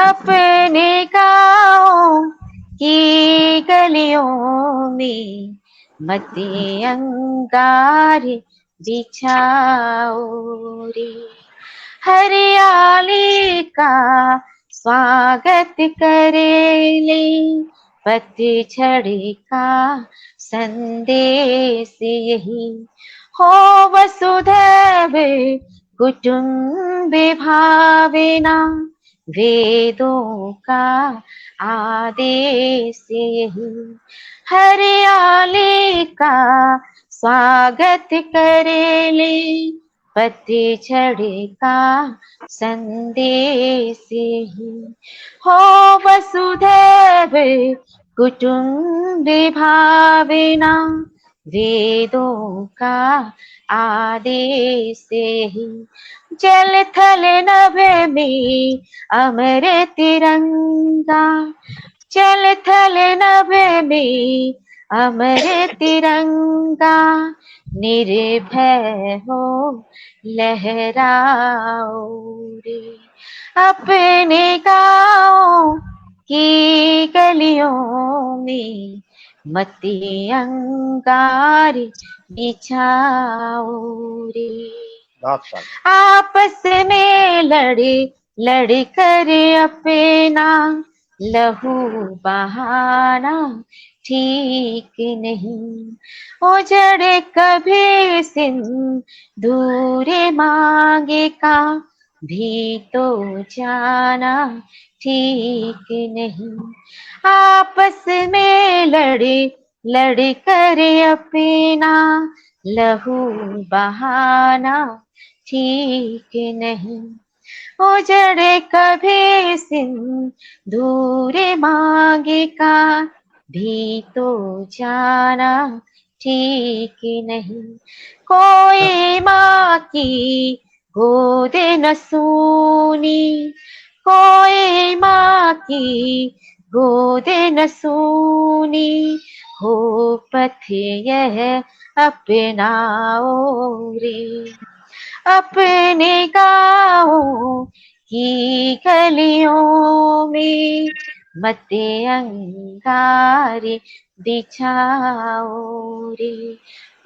अपने गाँव की गलियों में मते अंगारे बिछाओ रे। हरियाली का स्वागत करेले पतझड़ का संदेश यही हो। वसुधैव कुटुम्बे भावना वेदों का आदेश यही। हरियाली का स्वागत करेले पतझड़ का संदेश ही हो। वसुधैव कुटुम्बे भावना वेदों का आदेश ही। जल थल नभ में अमर तिरंगा, जल थल नभ में अमर तिरंगा निर्भय हो लहराओ रे। अपने गाँव की गलियों में मते अंगारे बिछाओ रे। बहुत सारे आपस में लड़ कर अपना लहू बहाना ठीक नहीं। उजड़ कभी सिंदूर मांगे का भी तो जाना ठीक नहीं। आपस में लड़ कर अपना लहू बहाना ठीक नहीं। उजड़े कभी सिंदूर मांगे का भी तो जाना ठीक नहीं। कोई माँ की गोद न सुनी, कोई माँ की गोद न सुनी हो। पथ यह अपनाओ रे। अपने गाँव की गलियों में मते अंगारे बिछाओ रे।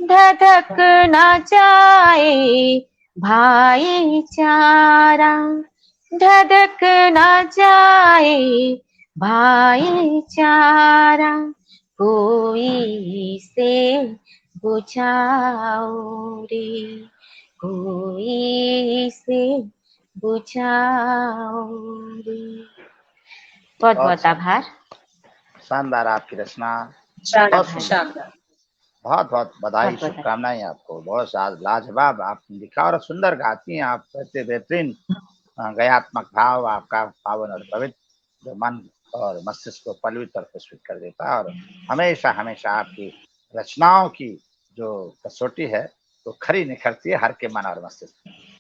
धधक न जाए भाईचारा, धधक न जाए भाईचारा कोई से बुझाओ रे। कोई से बुझाओ रे। बहुत बहुत आभार। शानदार आपकी रचना, शानदार शानदार। बहुत बहुत बधाई, बहुत बहुत शुभकामनाएं आपको। बहुत लाजवाब आपने लिखा और सुंदर गाती हैं आप, ऐसे बेहतरीन गयात्मक भाव आपका पावन और पवित्र, जो मन और मस्तिष्क को पलवित और पुष्पित कर देता है। और हमेशा हमेशा आपकी रचनाओं की जो कसौटी है वो खरी निखरती है हर के मन और मस्तिष्क।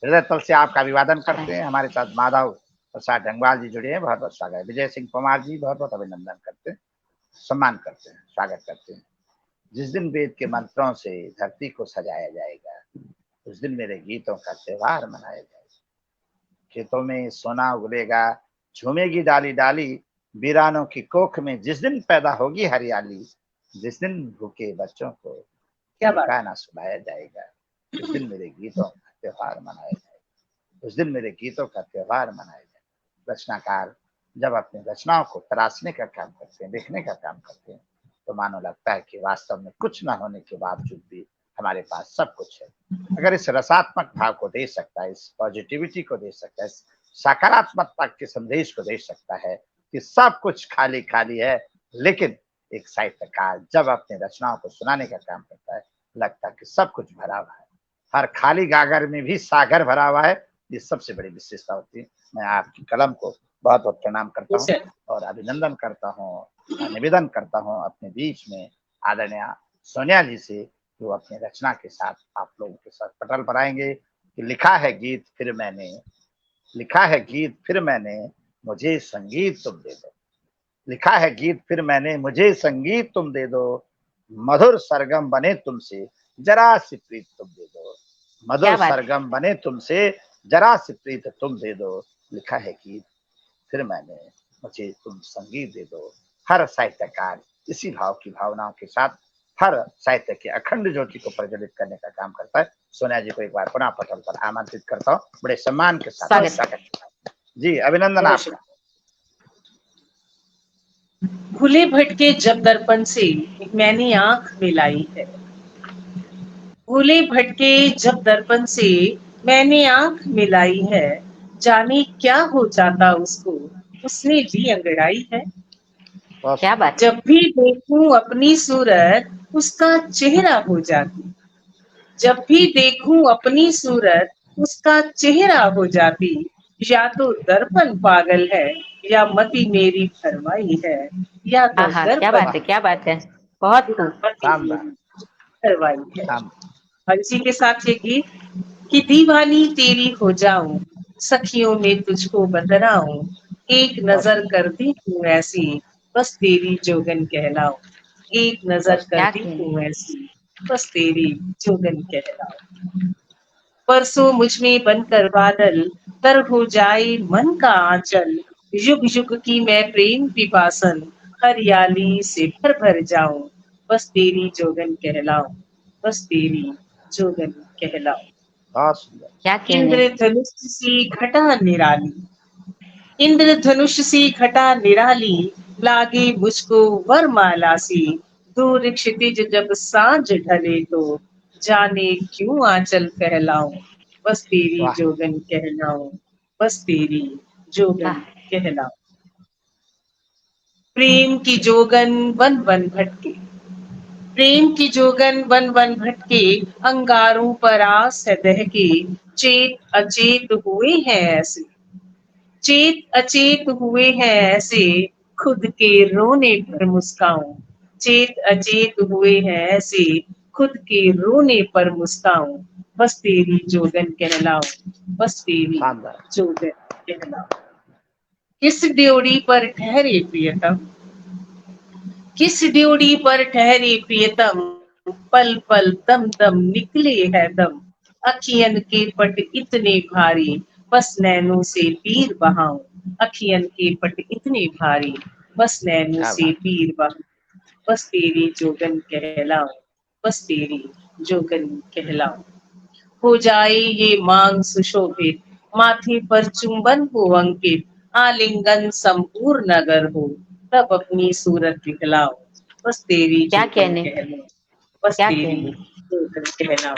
हृदय तल से आपका अभिवादन करते हैं। हमारे साथ माधव प्रसाद डंगवाल जी जुड़े हैं, बहुत बहुत स्वागत। विजय सिंह कुमार जी बहुत बहुत अभिनंदन करते हैं, सम्मान करते हैं, स्वागत करते हैं। जिस दिन वेद के मंत्रों से धरती को सजाया जाएगा उस दिन मेरे गीतों का त्योहार मनाया जाएगा। खेतों में सोना उगलेगा, झूमेगी डाली डाली, वीरानों की कोख में जिस दिन पैदा होगी हरियाली, जिस दिन भूखे बच्चों को गाना सुनाया जाएगा उस दिन मेरे गीतों का त्योहार मनाया जाएगा। उस दिन मेरे गीतों का त्योहार मनाया जाएगा। रचनाकार जब अपनी रचनाओं को तराशने का काम करते हैं, देखने का काम करते हैं, तो मानो लगता है कि वास्तव में कुछ न होने के बावजूद भी हमारे पास सब कुछ है। अगर इस रसात्मक भाव को दे सकता है, इस पॉजिटिविटी को दे सकता है, इस सकारात्मकता के संदेश को दे सकता है कि सब कुछ खाली खाली है, लेकिन एक साहित्यकार जब अपने रचनाओं को सुनाने का काम करता है, लगता है कि सब कुछ भरा हुआ है, हर खाली गागर में भी सागर भरा हुआ है। ये सबसे बड़ी विशेषता होती है। मैं आपकी कलम को बहुत बहुत प्रणाम करता हूँ और अभिनंदन करता हूँ, निवेदन करता हूँ अपने बीच में आदरणीय सोनिया जी से, जो अपने रचना के साथ आप लोगों के साथ पटल पर आएंगे कि लिखा है गीत फिर मैंने, लिखा है गीत फिर मैंने, मुझे संगीत तुम दे दो। लिखा है गीत फिर मैंने, मुझे संगीत तुम दे दो, मधुर सरगम बने तुमसे जरा सी प्रीत तुम दे दो। मधुर सरगम बने तुमसे जरा सी प्रीत तुम दे दो। लिखा है गीत फिर मैंने, मुझे तुम संगीत दे दो, हर साहित्यकार इसी भाव की भावनाओं के साथ हर साहित्य की अखंड ज्योति को प्रज्वलित करने का काम करता है। सोनिया जी को एक बार पुनः पटल पर आमंत्रित करता हूँ, बड़े सम्मान के साथ स्वागत। जी, अभिनंदन आपका। भूले भटके जब दर्पण से मैंने आंख मिलाई है, भूले भटके जब दर्पण से मैंने आंख मिलाई है, जाने क्या हो जाता उसको उसने भी अंगड़ाई है। क्या बात है। जब भी देखूं अपनी सूरत उसका चेहरा हो जाती, जब भी देखूं अपनी सूरत उसका चेहरा हो जाती, या तो दर्पण पागल है या मति मेरी फरमाई है, या तो हाँ, क्या दर्पण बात है, क्या बात है, बहुत मति मेरी फरमाई है। शाम और इसी के साथ ये गीत कि दीवानी तेरी हो जाऊं, सखियों में तुझको बतराऊं, एक नजर कर दी तू ऐसी, बस तेरी जोगन कहलाऊं, एक नजर कर क्या दी कहने। तू ऐसी, बस तेरी जोगन कहलाऊं। परसों मुझ में बनकर बादल, तर हो जाए मन का आंचल, युग युग की मैं प्रेम पिपासन, हरियाली से भर भर जाऊं, बस तेरी जोगन कहलाऊं, बस तेरी जोगन कहलाऊं। बहुत सुंदर। क्या कहने। इंद्रधनुष सी घटा निराली, इंद्रधनुष सी घटा निराली, लागे मुझको वरमाला सी, दूर क्षितिज जब सांझ ढले तो, जाने क्यों आंचल कहलाऊं, बस तेरी वाह, जोगन कहलाऊं, बस तेरी जोगन वाह, कहलाऊं। प्रेम की जोगन वन वन भटके, प्रेम की जोगन वन वन भटके, अंगारों पर आस है दहके, चेत अचेत हुए हैं ऐसे, चेत अचेत हुए हैं ऐसे, खुद के रोने पर मुस्काऊं, चेत अचेत हुए हैं ऐसे, खुद के रोने पर मुस्काऊं, बस तेरी जोगन कहलाऊं, बस तेरी शानदार। जोगन कहलाऊं। किस ड्योढ़ी पर ठहरे प्रियतम, किस ड्योढ़ी पर ठहरे प्रियतम, पल पल दम दम निकले है दम, अखियन के पट इतने भारी, बस नैनों से पीर बहाऊं, अखियन के पट इतने भारी, बस नैनों क्या से बात। पीर बहाऊं, बस तेरी जोगन कहलाऊं, बस तेरी जोगन कहलाऊं। हो जाए ये मांग सुशोभित, माथे पर चुंबन हो अंकित, आलिंगन संपूर्ण अगर हो, तब अपनी सूरत दिखलाओ, बस तेरी क्या जोगन कहने, कहलाओ, बस क्या तेरी कहने। जोगन कहलाओ,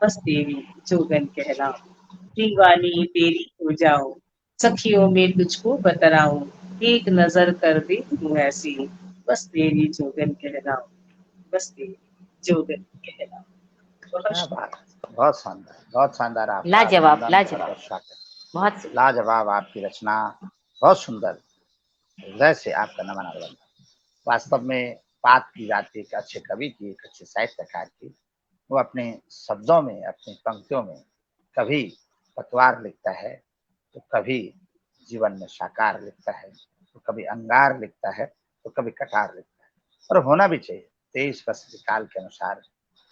बस तेरी जोगन कहलाओ। दीवानी तेरी हो जाऊं, सखियों में तुझको बतराऊं, एक नजर कर दे तू ऐसी, बस तेरी जोगन कहलाओ, बस तेरी जोगन कहलाओ। क्या बहुत बात, बहुत शानदार, बहुत शानदार। आपका लाजवाब, अभिनंदन, बहुत लाजवाब, बहुत स्वागत। बहुत सुंदर। लाजवाब आपकी रचना, बहुत सुंदर। हृदय से आपका नमन अभिनंदन। वास्तव में बात की जाती है एक अच्छे कवि की, एक अच्छे साहित्यकार की, वो अपने शब्दों में, अपनी पंक्तियों में कभी पतवार लिखता है, तो कभी जीवन में साकार लिखता है, तो कभी अंगार लिखता है, तो कभी कटार लिखता है। और होना भी चाहिए। 23 वर्ष काल के अनुसार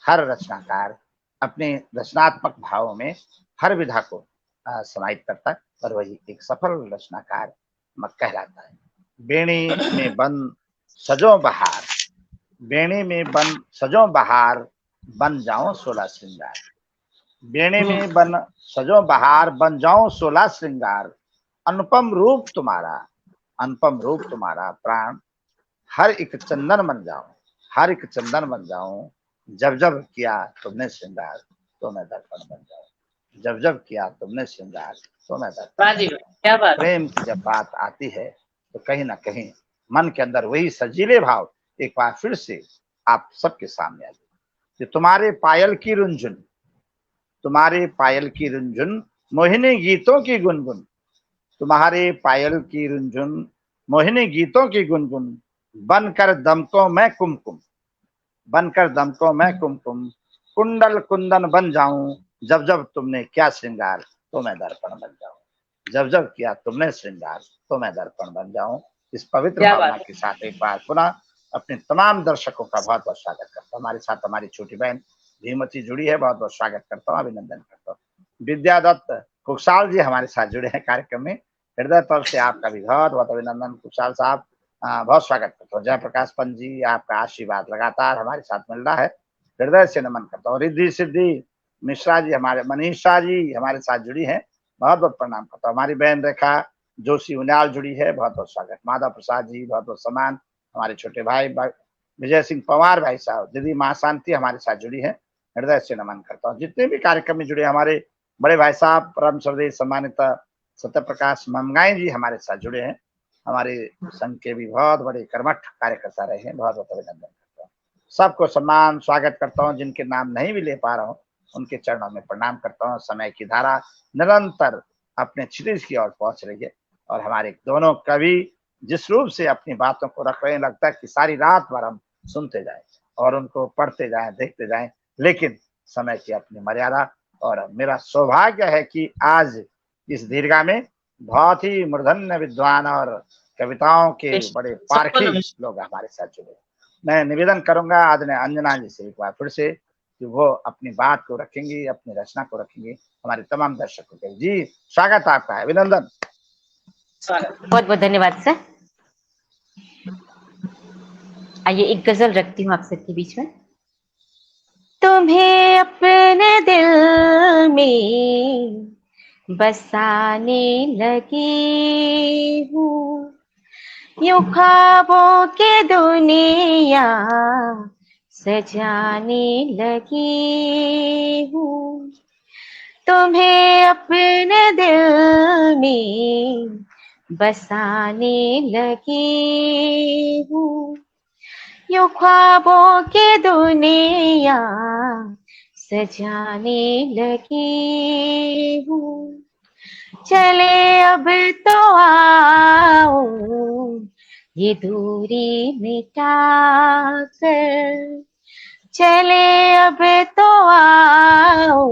हर रचनाकार अपने रचनात्मक भावों में हर विधा को समाहित करता है, और वही एक सफल रचनाकार कहलाता है। बेणी में बन सजो बहार, बेणी में बन सजो बहार, बन जाऊं 16 श्रृंगार। बेणी में बन सजो बहार, बन जाऊं 16 श्रृंगार, अनुपम रूप तुम्हारा, अनुपम रूप तुम्हारा, प्राण हर एक चंदन बन जाऊं, हर एक चंदन बन जाऊं, जब जब किया तुमने श्रृंगार, तो मैं दर्पण बन जाऊं, जब जब किया तुमने श्रृंगार, तो मैं दर्पण बन जाऊं। क्या बात। प्रेम की जब बात आती है तो कहीं ना कहीं मन के अंदर वही सजीले भाव एक बार फिर से आप सबके सामने आ जाए कि तुम्हारे पायल की रुंझुन, तुम्हारे पायल की रुंझुन, मोहिनी गीतों की गुनगुन, तुम्हारे पायल की रुंझुन, मोहिनी गीतों की गुनगुन, बनकर दमकों में कुमकुम, बनकर दमकों में कुमकुम, कुंडल कुंदन बन जाऊं, जब जब तुमने क्या श्रृंगार, तो मैं दर्पण बन जाऊं, जब जब किया तुमने श्रृंगार, तो मैं दर्पण बन जाऊं। इस पवित्र क्या भावना बात। के साथ एक बार पुनः अपने तमाम दर्शकों का बहुत बहुत स्वागत करता हूँ। हमारे साथ हमारी छोटी बहन धीमती जुड़ी है, बहुत बहुत स्वागत करता हूँ, अभिनंदन करता हूँ। विद्यादत्त कुशाल जी हमारे साथ जुड़े हैं कार्यक्रम में, हृदय तल से आपका भी बहुत बहुत अभिनंदन कुशाल साहब, बहुत स्वागत करता हूँ। जयप्रकाश पंत जी, आपका आशीर्वाद लगातार हमारे साथ मिल रहा है, हृदय से नमन करता हूँ। रिद्धि सिद्धि मिश्रा जी, हमारे मनीषा जी हमारे साथ जुड़ी हैं, बहुत बहुत प्रणाम करता हूँ। हमारी बहन रेखा जोशी उनियाल जुड़ी है, बहुत बहुत स्वागत। माधव प्रसाद जी बहुत बहुत सम्मान। हमारे छोटे भाई विजय सिंह पवार भाई साहब, दीदी माँ शांति हमारे साथ जुड़ी है, हृदय से नमन करता हूँ। जितने भी कार्यक्रम में जुड़े हमारे बड़े भाई साहब परम सर्वदेश सम्मानित सत्य प्रकाश ममगाई जी हमारे साथ जुड़े हैं, हमारे संघ के भी बहुत बड़े कर्मठ कार्यकर्ता रहे हैं, बहुत बहुत अभिनंदन करता हूँ। सबको सम्मान स्वागत करता हूँ। जिनके नाम नहीं भी ले पा रहा हूँ उनके चरणों में प्रणाम करता हूँ। समय की धारा निरंतर अपने क्षितिज की ओर पहुंच रही है और हमारे दोनों कवि जिस रूप से अपनी बातों को रख रहे हैं, लगता है कि सारी रात भर हम सुनते जाएं और उनको पढ़ते जाएं, देखते जाएं, लेकिन समय की अपनी मर्यादा। और मेरा सौभाग्य है कि आज इस दीर्घा में बहुत ही मूर्धन्य विद्वान और कविताओं के बड़े पारखी लोग हमारे साथ जुड़े। मैं निवेदन करूंगा आदरणीय अंजना जी से एक बार फिर से कि वो अपनी बात को रखेंगी, अपनी रचना को रखेंगी हमारे तमाम दर्शकों के। जी स्वागत आपका है, अभिनंदन। बहुत बहुत धन्यवाद सर। आइए एक गजल रखती हूँ आप सबके बीच में। तुम्हें अपने दिल में बसाने लगी हूँ, यूं ख्वाबों के दुनिया सजाने लगी हूँ। तुम्हें अपने दिल में बसाने लगी हूँ, यूं ख्वाबों के दुनिया सजाने लगी हूँ। चले अब तो आओ ये दूरी मिटा कर, चले अब तो आओ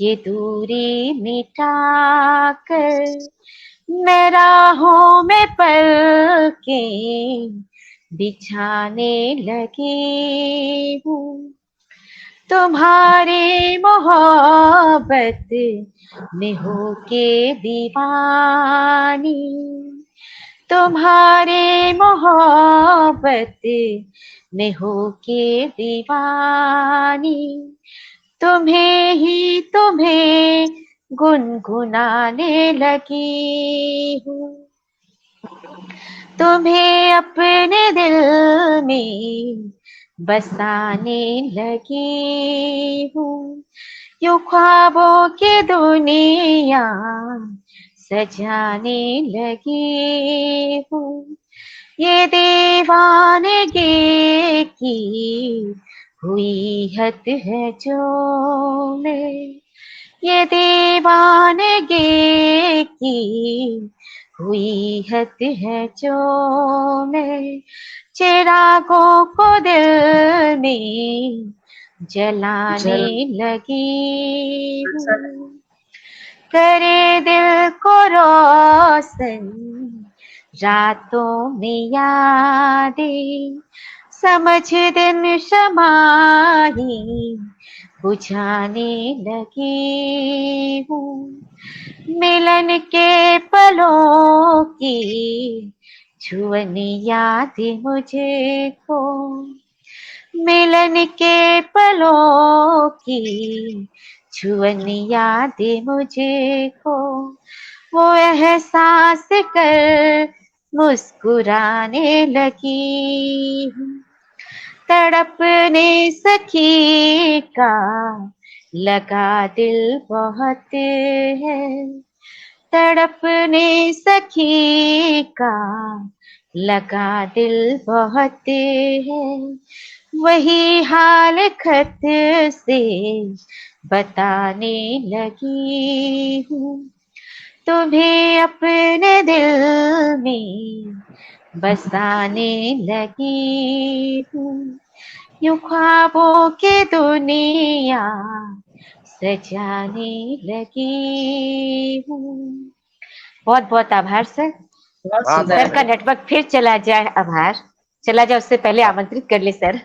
ये दूरी मिटा कर, मैं राहों में पलकें बिछाने लगी हूँ। तुम्हारी मोहब्बत में होके दीवानी, तुम्हारी मोहब्बत में होके दीवानी, तुम्हें गुनगुनाने लगी हूँ। तुम्हें अपने दिल में बसाने लगी हूँ, यूं ख्वाबों की दुनिया सजाने लगी हूँ। ये दीवानगी की हुई हद है जो मैं, ये दीवानगी की हुई हद है जो मैं, चिरागों को दिल में जलाने लगी हूँ। करे दिल को रोशन रातों में यादें, समझ दिन शमाही बुझाने लगी हूँ। मिलन के पलों की छुअन याद मुझको, मिलन के पलों की छुअन याद मुझको, वो एहसास कर मुस्कुराने लगी हूँ। तड़पने सखी का लगा दिल बहुत है, तड़पने सखी का लगा दिल बहुत है, वही हाल खत से बताने लगी हूँ। तुम्हें अपने दिल में बसाने लगी हूँ, यूं ख्वाबों की दुनिया सजाने लगी हूँ। बहुत बहुत आभार सर। सर का नेटवर्क फिर चला जाए, आभार चला जाए उससे पहले आमंत्रित कर ले सर।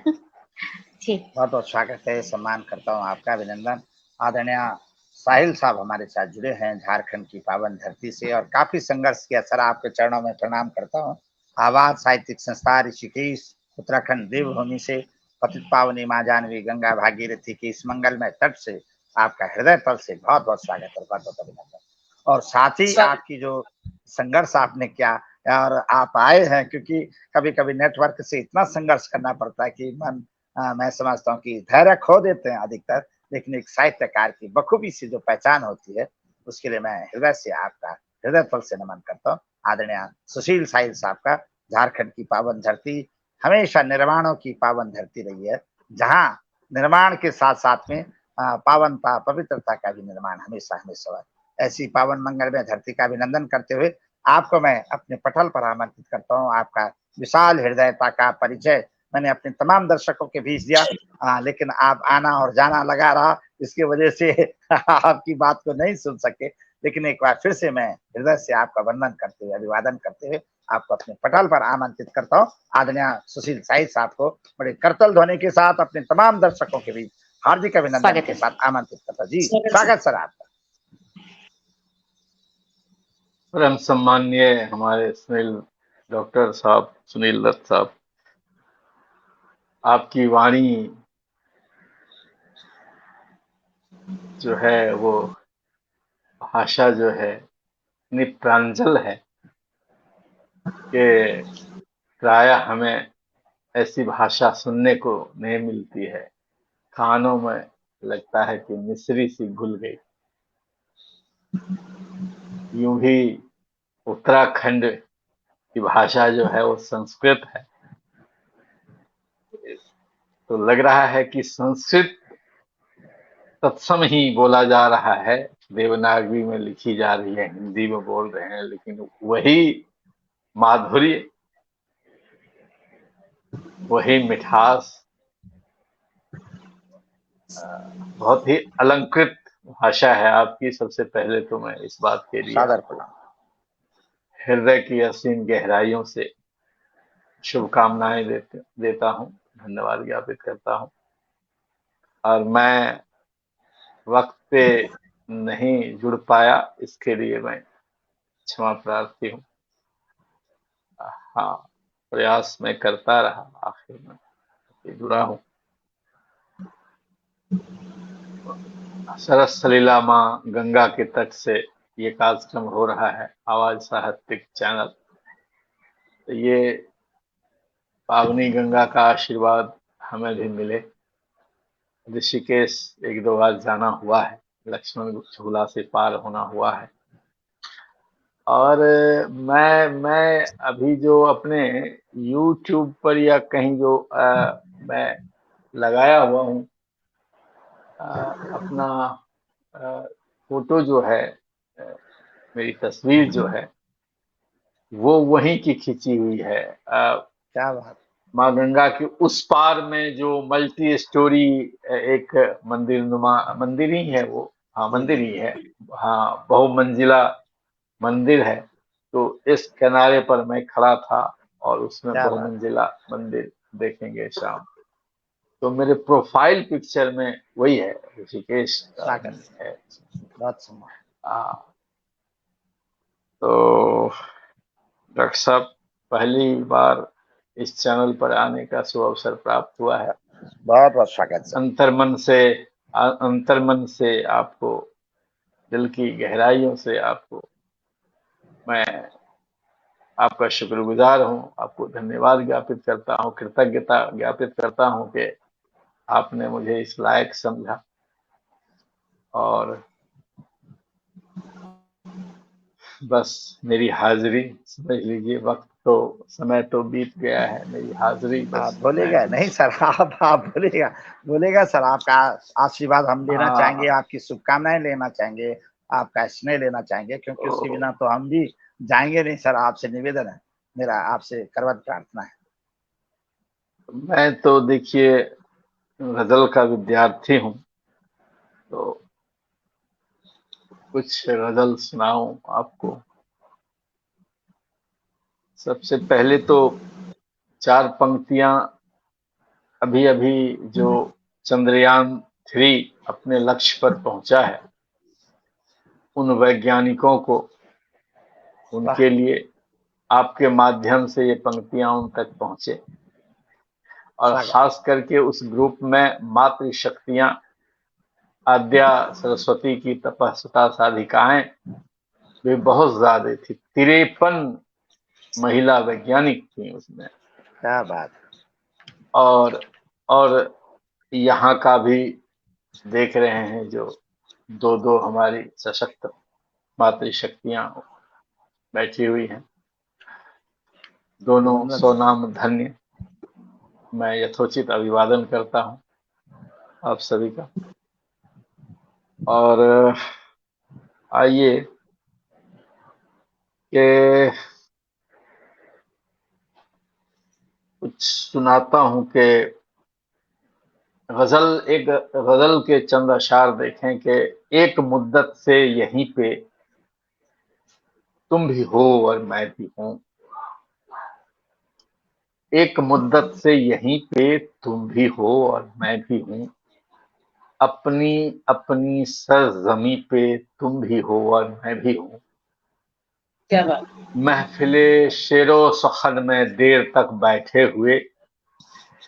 जी बहुत बहुत स्वागत है, सम्मान करता हूँ आपका, अभिनंदन। आदरणीय साहिल साहब हमारे साथ जुड़े हैं झारखंड की पावन धरती से और काफी संघर्ष किया। सर आपके चरणों में प्रणाम करता हूँ आवाज साहित्यिक संस्था ऋषिकेश उत्तराखंड देवभूमि से पतित पावनी माँ जानवी गंगा भागीरथी के इस मंगलमय तट से आपका हृदय तल से बहुत बहुत स्वागत और बहुत बहुत अभिनंदन। और साथ ही आपकी जो संघर्ष आपने किया और आप आए हैं, क्योंकि कभी कभी नेटवर्क से इतना संघर्ष करना पड़ता है कि मैं समझता हूँ कि धैर्य खो देते हैं अधिकतर, लेकिन एक साहित्यकार की बखूबी से जो पहचान होती है उसके लिए मैं हृदय से आपका हृदय तल से नमन करता हूँ। आदरणीय सुशील साहिल साहब का झारखंड की पावन धरती हमेशा निर्माणों की पावन धरती रही है, जहाँ निर्माण के साथ साथ में पावनता पवित्रता का भी निर्माण हमेशा हमेशा हुआ। ऐसी पावन मंगल में धरती का अभिनंदन करते हुए आपको मैं अपने पटल पर आमंत्रित करता हूँ। आपका विशाल हृदयता का परिचय मैंने अपने तमाम दर्शकों के बीच दिया, लेकिन आप आना और जाना लगा रहा, इसकी वजह से आपकी बात को नहीं सुन सके। लेकिन एक बार फिर से मैं हृदय से आपका वंदन करते हुए अभिवादन करते हुए आपको अपने पटल पर आमंत्रित करता हूँ। आदरणीय सुशील साहिल साहब को बड़े करतल ध्वनि के साथ अपने तमाम दर्शकों के बीच हार्दिक अभिनंदन के साथ आमंत्रित करता। जी स्वागत सर आपका। परम सम्माननीय हमारे सुनील डॉक्टर साहब, सुनील दत्त साहब, आपकी वाणी जो है वो भाषा जो है इतनी प्रांजल है कि प्रायः हमें ऐसी भाषा सुनने को नहीं मिलती है। कानों में लगता है कि मिश्री सी घुल गई। यूं ही उत्तराखंड की भाषा जो है वो संस्कृत है, तो लग रहा है कि संस्कृत तत्सम ही बोला जा रहा है, देवनागरी में लिखी जा रही है, हिंदी में बोल रहे हैं, लेकिन वही माधुर्य, वही मिठास, बहुत ही अलंकृत भाषा है आपकी। सबसे पहले तो मैं इस बात के लिए हृदय की असीम गहराइयों से शुभकामनाएं देता हूँ, धन्यवाद ज्ञापित करता हूँ। और मैं वक्त पे नहीं जुड़ पाया, इसके लिए मैं क्षमा प्रार्थी हूँ। हाँ, प्रयास मैं करता रहा, आखिर में जुड़ा हूँ। सरस सलीला माँ गंगा के तट से ये कार्यक्रम हो रहा है, आवाज साहित्यिक चैनल। तो ये पावनी गंगा का आशीर्वाद हमें भी मिले। ऋषिकेश एक दो बार जाना हुआ है, लक्ष्मण झूला से पार होना हुआ है। और मैं अभी जो अपने YouTube पर या कहीं जो मैं लगाया हुआ हूँ, अपना फोटो जो है, मेरी तस्वीर जो है वो वहीं की खींची हुई है। क्या बात। माँ गंगा के उस पार में जो मल्टी स्टोरी एक मंदिर ही है वो, हाँ मंदिर ही है, हाँ बहुमंजिला मंदिर है। तो इस किनारे पर मैं खड़ा था और उसमें बहुमंजिला मंदिर देखेंगे शाम। तो मेरे प्रोफाइल पिक्चर में वही है, ऋषिकेश है। तो डॉक्टर साहब, पहली बार इस चैनल पर आने का शुभ अवसर प्राप्त हुआ है। बहुत बहुत स्वागत। अंतर्मन से आपको, दिल की गहराइयों से आपको मैं आपका शुक्रगुजार हूँ, आपको धन्यवाद ज्ञापित करता हूँ, कृतज्ञता ज्ञापित करता हूँ कि आपने मुझे इस लायक समझा। और बस मेरी हाजिरी समझ लीजिए, समय तो बीत गया है, मेरी हाजिरी बस। आप बोलेगा नहीं सर, आप बोलेगा सर। आपका आशीर्वाद हम लेना चाहेंगे, आपकी शुभकामनाएं लेना चाहेंगे, आपका स्नेह लेना चाहेंगे, क्योंकि उसके बिना तो हम भी जाएंगे नहीं सर। आपसे निवेदन है मेरा, आपसे करवत प्रार्थना है। मैं तो देखिए गजल का विद्यार्थी हूँ, तो कुछ गजल सुनाऊं आपको। सबसे पहले तो 4 पंक्तियां, अभी अभी जो चंद्रयान 3 अपने लक्ष्य पर पहुंचा है, उन वैज्ञानिकों को, उनके लिए आपके माध्यम से ये पंक्तियां उन तक पहुंचे, और खास करके उस ग्रुप में मातृ शक्तियां आद्या सरस्वती की तपस्विता साधिकाएं भी बहुत ज्यादा थी। 53 महिला वैज्ञानिक थी उसमें। क्या बात। और यहाँ का भी देख रहे हैं जो दो हमारी सशक्त मातृ शक्तियां बैठी हुई हैं, दोनों स्वनाम धन्य। मैं यथोचित अभिवादन करता हूं आप सभी का। और आइए कि कुछ सुनाता हूं कि एक गजल के चंद अशार देखें कि एक मुद्दत से यहीं पे तुम भी हो और मैं भी हूं, एक मुद्दत से यहीं पे तुम भी हो और मैं भी हूं, अपनी अपनी सरजमी पे तुम भी हो और मैं भी हूं। क्या बात। महफिले शेरो सखन में देर तक बैठे हुए,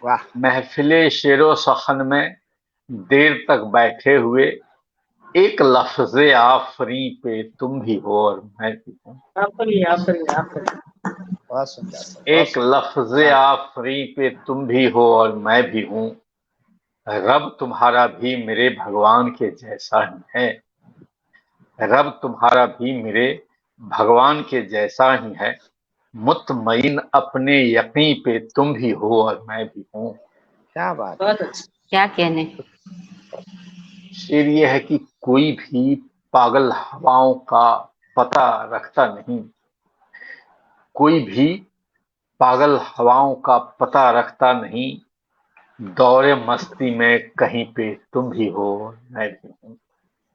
वाह। महफिले शेरो सखन में देर तक बैठे हुए, एक लफ्ज़े आफरी पे तुम भी हो और मैं भी हूं। आफरी आफरी आफरी। बहुत सुंदर। एक लफ्ज़े आफरी पे तुम भी हो और मैं भी हूं, रब तुम्हारा भी मेरे भगवान के जैसा ही है, रब तुम्हारा भी मेरे भगवान के जैसा ही है, मुतमईन अपने यकीन पे तुम भी हो और मैं भी हूं। क्या बात। बहुत अच्छा। क्या कहने। शेर ये है कि कोई भी पागल हवाओं का पता रखता नहीं, कोई भी पागल हवाओं का पता रखता नहीं, दौरे मस्ती में कहीं पे तुम भी हो और मैं भी हूं।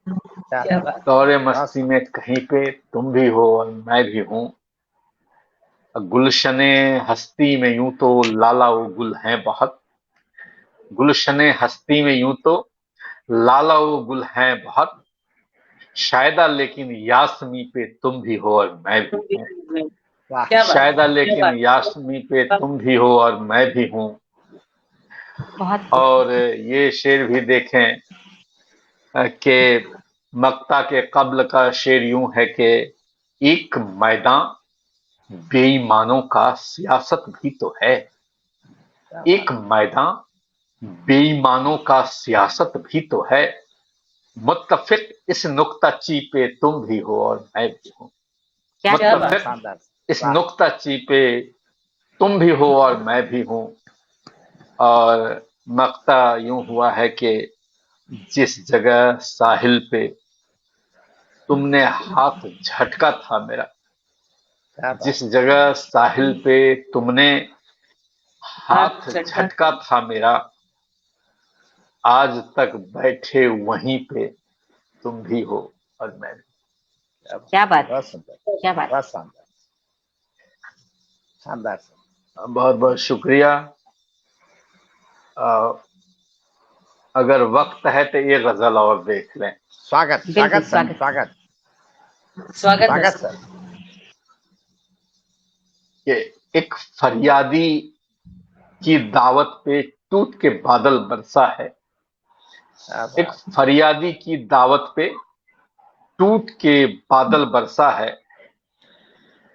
क्या बात। दौरे मस्ती में कहीं पे तुम भी हो और मैं भी हूं, गुलशने हस्ती में यूं तो लाला वो गुल हैं बहुत, गुलशने हस्ती में यूं तो लाला वो गुल हैं बहुत, शायदा लेकिन यासमी पे तुम भी हो और मैं भी हूं, क्या बात। शायदा क्या लेकिन बात। यासमी पे तुम भी हो और मैं भी हूं। बहुत और ये शेर भी देखें कि मक्ता के कब्ल का शेर यूं है कि एक मैदान बेईमानों का सियासत भी तो है, एक मैदान बेईमानों का सियासत भी तो है, मुत्तफिक इस नुक्ताची पे तुम भी हो और मैं भी हूं, क्या मुत्तफिक इस नुक्ताची पे तुम भी हो और मैं भी हूं। और मक्ता यूं हुआ है कि जिस जगह साहिल पे तुमने हाथ झटका था मेरा, जिस जगह साहिल पे तुमने हाथ झटका था मेरा, आज तक बैठे वहीं पे तुम भी हो और मैं भी। क्या बात। बहुत सुंदर। क्या बात। बहुत शानदार। शानदार। बहुत बहुत शुक्रिया। अगर वक्त है तो ये गजल और देख लें। स्वागत स्वागत स्वागत स्वागत स्वागत सर। कि एक फरियादी की दावत पे टूट के बादल बरसा है, एक फरियादी की दावत पे टूट के बादल बरसा है,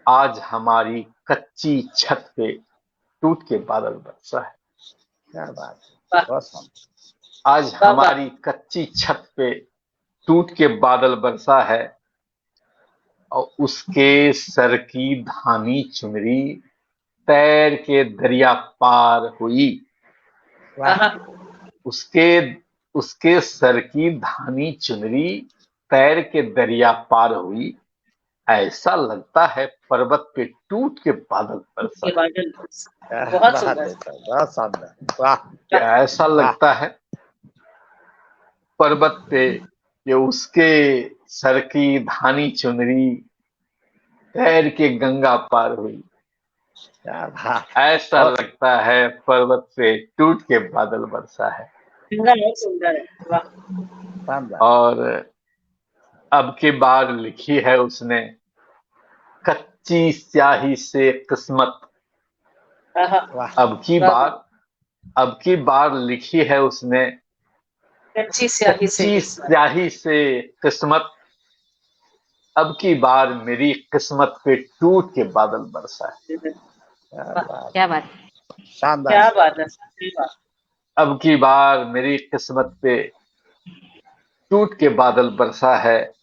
आज हमारी कच्ची छत पे टूट के बादल बरसा है। क्या बात। आज हमारी कच्ची छत पे टूट के बादल बरसा है, और उसके सर की धानी चुनरी तैर के दरिया पार हुई, उसके उसके सर की धानी चुनरी तैर के दरिया पार हुई, ऐसा लगता है पर्वत पे टूट के बादल बरसा। बहुत सुंदर। बहुत शानदार। वाह। क्या ऐसा लगता है पर्वत पे कि उसके सर की धानी चुनरी तैर के गंगा पार हुई, ऐसा लगता है पर्वत पे टूट के बादल बरसा है। सुंदर है। और अब की बार लिखी है उसने कच्ची स्याही से किस्मत, वाह अब की बार लिखी है उसने कच्ची स्याही से कच्ची किस्मत। स्याही से किस्मत, अब की बार मेरी किस्मत पे टूट के बादल बरसा है। क्या बात। शानदार। क्या बात है, सही बात। अब की बार मेरी किस्मत पे टूट के बादल बरसा है।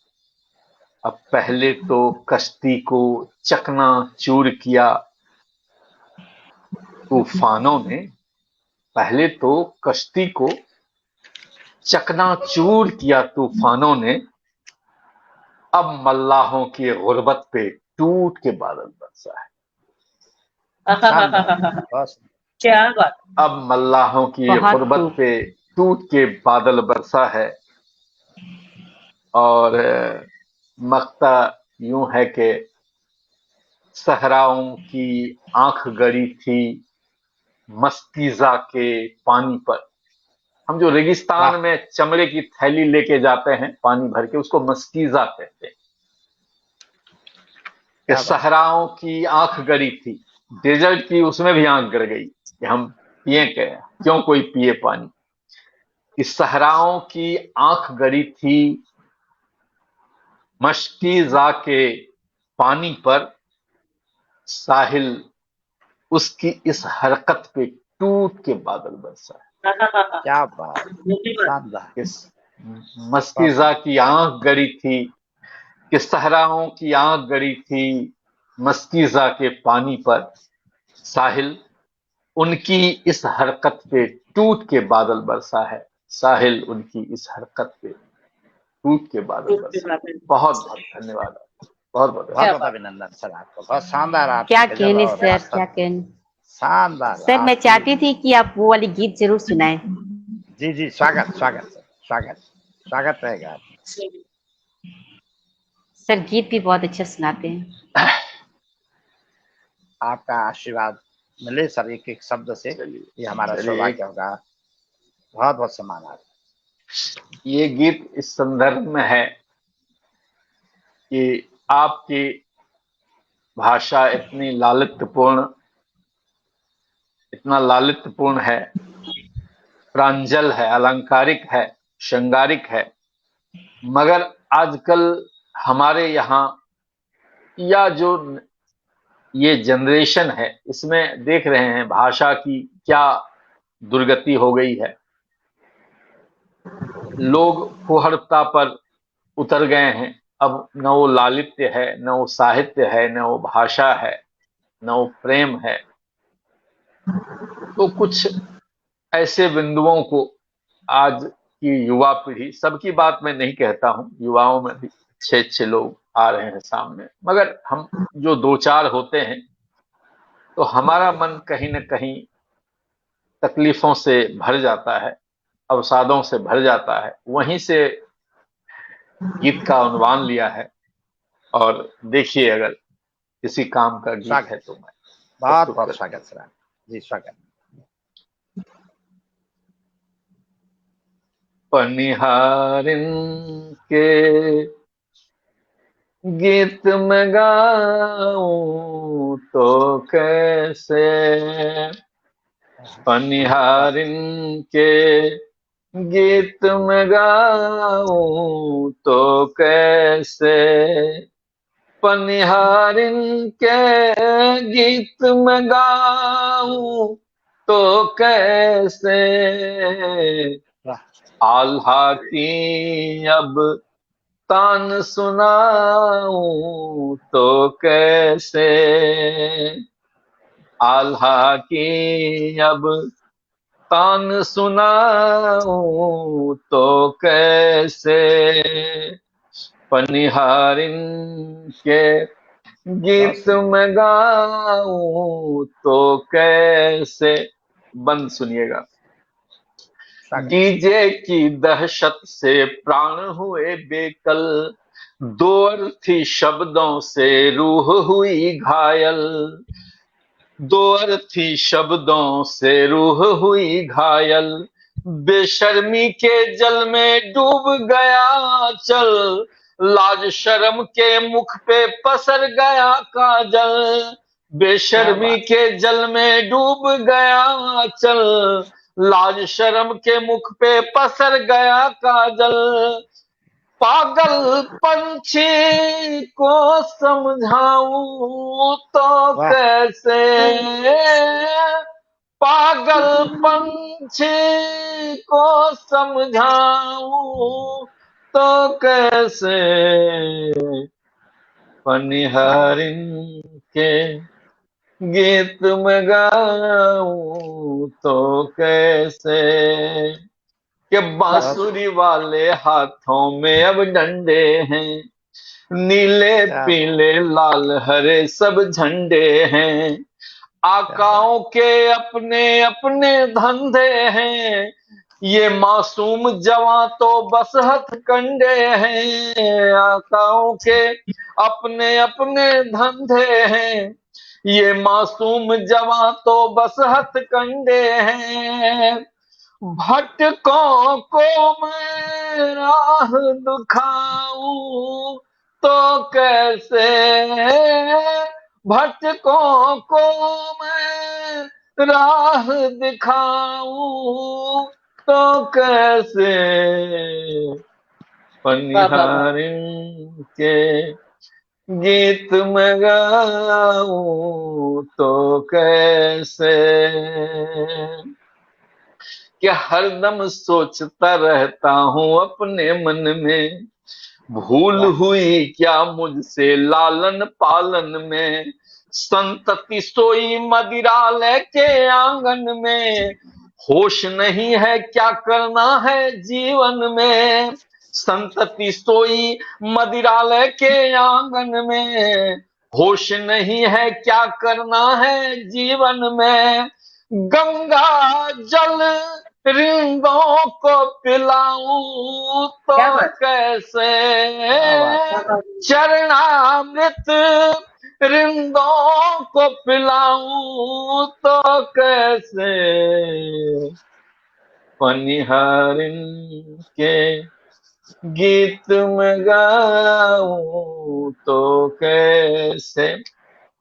अब पहले तो कश्ती को चकनाचूर किया तूफानों ने, पहले तो कश्ती को चकनाचूर किया तूफानों ने, अब मल्लाहों की गुर्बत पे टूट के बादल बरसा है। शानदार, बहुत क्या बात। अब मल्लाहों की बहुत गुर्बत खूब। पे टूट के बादल बरसा है। और मक्ता यूं है कि सहराओं की आंख गड़ी थी मस्कीजा के पानी पर। हम जो रेगिस्तान में चमड़े की थैली लेके जाते हैं पानी भर के, उसको मस्कीजा कहते हैं। कि सहराओं की आंख गड़ी थी, डेजर्ट की उसमें भी आंख गड़ गई कि हम पिए क्यों कोई पिए पानी। इस सहराओं की आंख गड़ी थी मस्कीजा के पानी पर, साहिल उसकी इस हरकत पे टूट के बादल बरसा है। क्या बात, शानदार। इस मस्कीजा की आंख गड़ी थी कि सहराओं की आंख गड़ी थी मस्कीजा के पानी पर, साहिल उनकी इस हरकत पे टूट के बादल बरसा है। साहिल उनकी इस हरकत पे टूट के बादल बरसा है। बहुत बहुत धन्यवाद, बहुत बहुत बहुत अभिनंदन सर आपको, बहुत शानदार। आप क्या कहने सर, क्या कहने। शानदार सर मैं चाहती थी कि आप वो वाली गीत जरूर सुनाएं। जी जी, स्वागत स्वागत सर, स्वागत स्वागत रहेगा। सर गीत भी बहुत अच्छा सुनाते हैं। आपका आशीर्वाद मिले सर एक एक शब्द से, ये हमारा सौभाग्य होगा। बहुत बहुत सम्मान आप। ये गीत इस संदर्भ में है कि आपकी भाषा इतनी लालित्यपूर्ण, इतना लालित्यपूर्ण है, प्रांजल है, अलंकारिक है, श्रृंगारिक है, मगर आजकल हमारे यहाँ या जो ये जनरेशन है इसमें देख रहे हैं भाषा की क्या दुर्गति हो गई है। लोग फुहड़ता पर उतर गए हैं। अब न वो लालित्य है, न वो साहित्य है, न वो भाषा है, न वो प्रेम है। तो कुछ ऐसे बिंदुओं को आज की युवा पीढ़ी, सबकी बात मैं नहीं कहता हूं, युवाओं में भी अच्छे अच्छे लोग आ रहे हैं सामने, मगर हम जो दो चार होते हैं तो हमारा मन कहीं न कहीं तकलीफों से भर जाता है, अवसादों से भर जाता है। वहीं से गीत का उन्वान लिया है और देखिए अगर किसी काम का गीत है तो मैं बहुत बहुत स्वागत सर जी, स्वागत। पनिहारिन के गीत में गाऊं तो कैसे, पनिहारिन के गीत में गाऊं तो कैसे, पनिहारिन के गीत में गाऊं तो कैसे, आल्हा की अब तान सुनाऊं तो कैसे, आल्हा की अब तान सुनाऊं तो कैसे, पनिहारिन के गीत में गाऊं तो कैसे। बंद सुनिएगा। डीजे की दहशत से प्राण हुए बेकल, दो अर्थी शब्दों से रूह हुई घायल, दो अर्थी शब्दों से रूह हुई घायल, बेशर्मी के जल में डूब गया चल, लाज शर्म के मुख पे पसर गया काजल, बेशर्मी के जल में डूब गया चल, लाज शर्म के मुख पे पसर गया काजल, पागल पंछी को समझाऊं तो वाह कैसे, पागल पंछी को समझाऊं तो कैसे, पनिहारिन के गीत में गाऊं तो कैसे, कि बहुत बांसुरी वाले हाथों में अब डंडे हैं, नीले क्या पीले लाल हरे सब झंडे हैं, क्या बात आकाओं के अपने अपने धंधे हैं, ये मासूम जवां तो बस हथकंडे हैं, आकाओं के अपने अपने धंधे हैं, ये मासूम जवां तो बस हथकंडे हैं, भटकों को मैं राह दिखाऊं तो कैसे, भटकों को मैं राह दिखाऊं तो कैसे, वाह वाह वाह। पनिहारिन के गीत में गाऊं तो कैसे, कि हरदम सोचता रहता हूँ अपने मन में, भूल वाह हुई क्या मुझसे लालन पालन में, संतति सोई मदिरालय के आंगन में, होश नहीं है क्या करना है जीवन में, संतति सोई मदिरालय के आंगन में, होश नहीं है क्या करना है जीवन में, गंगा जल रिंगों को पिलाऊं क्या तो बात कैसे, क्या बात क्या बात। चरणामृत रिंदों को पिलाऊं तो कैसे, पनिहारिन के गीत में गाऊं तो कैसे।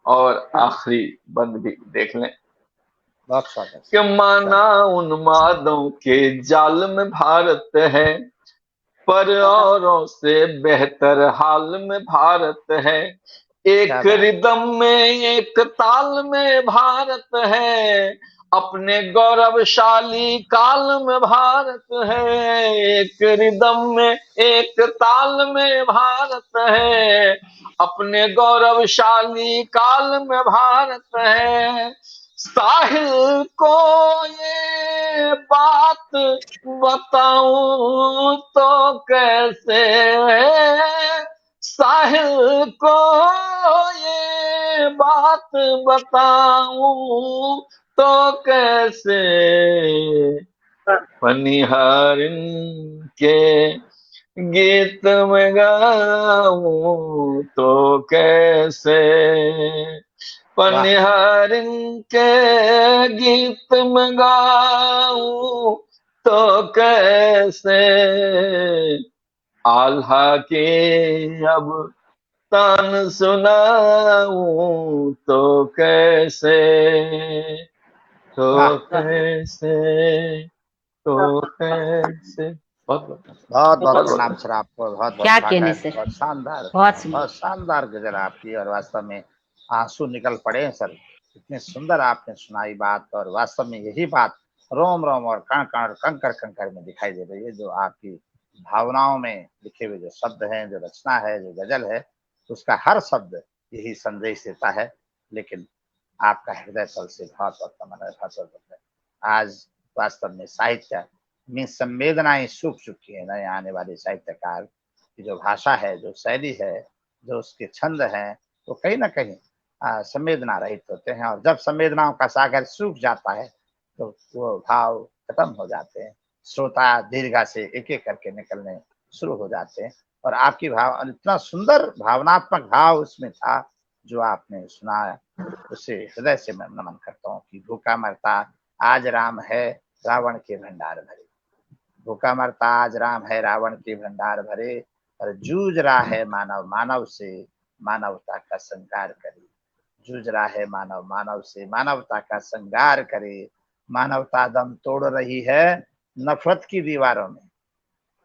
और आखिरी बंद भी देख लें, बहुत स्वागत कि माना उन्मादों के जाल में भारत है, पर औरों से बेहतर हाल में भारत है, क्या एक बात रिदम में एक ताल में भारत है, अपने गौरवशाली काल में भारत है, एक रिदम में एक ताल में भारत है, अपने गौरवशाली काल में भारत है, साहिल को ये बात बताऊं तो कैसे, साहिल को ये बात बताऊं तो कैसे, पनिहारिन के गीत में गाऊं तो कैसे, वाह पनिहारिन के गीत में गाऊं तो कैसे, आल्हा के अब तान सुनाऊं तो कैसे, तो वाह कैसे, तो कैसे। बहुत बहुत बहुत बहुत बहुत प्रणाम बहुत सर आपको, बहुत बहुत क्या कहने स्वागत, सर, बहुत शानदार, बहुत सुंदर। बहुत शानदार गजल आपकी। और वास्तव में आंसू निकल पड़े हैं सर, इतने सुंदर आपने सुनाई बात। और वास्तव में यही बात रोम रोम और कण कण और कंकर कंकर में दिखाई दे रही है, जो आपकी भावनाओं में लिखे हुए जो शब्द हैं, जो रचना है, जो गजल है, उसका हर शब्द यही संदेश देता है। लेकिन आपका हृदय तल से बहुत बहुत नमन है, बहुत बहुत है। आज वास्तव में साहित्य में संवेदनाएं सूख चुकी है। नए आने वाले साहित्यकार की जो भाषा है, जो शैली है, जो उसके छंद हैं, वो कहीं ना कहीं संवेदना रहित होते हैं। और जब संवेदनाओं का सागर सूख जाता है तो वो भाव खत्म हो जाते हैं, श्रोता दीर्घा से एक एक करके निकलने शुरू हो जाते हैं। और आपकी भाव इतना सुंदर भावनात्मक भाव उसमें था जो आपने सुनाया, उससे हृदय से मैं नमन करता हूँ कि भूखा मरता आज राम है रावण के भंडार भरे, भूखा मरता आज राम है रावण के भंडार भरे, और जूझ रहा है मानव मानव से, मानवता का संगार करे। जूझ रहा है मानव मानव से, मानवता का संगार करे। मानवता दम तोड़ रही है नफरत की दीवारों में,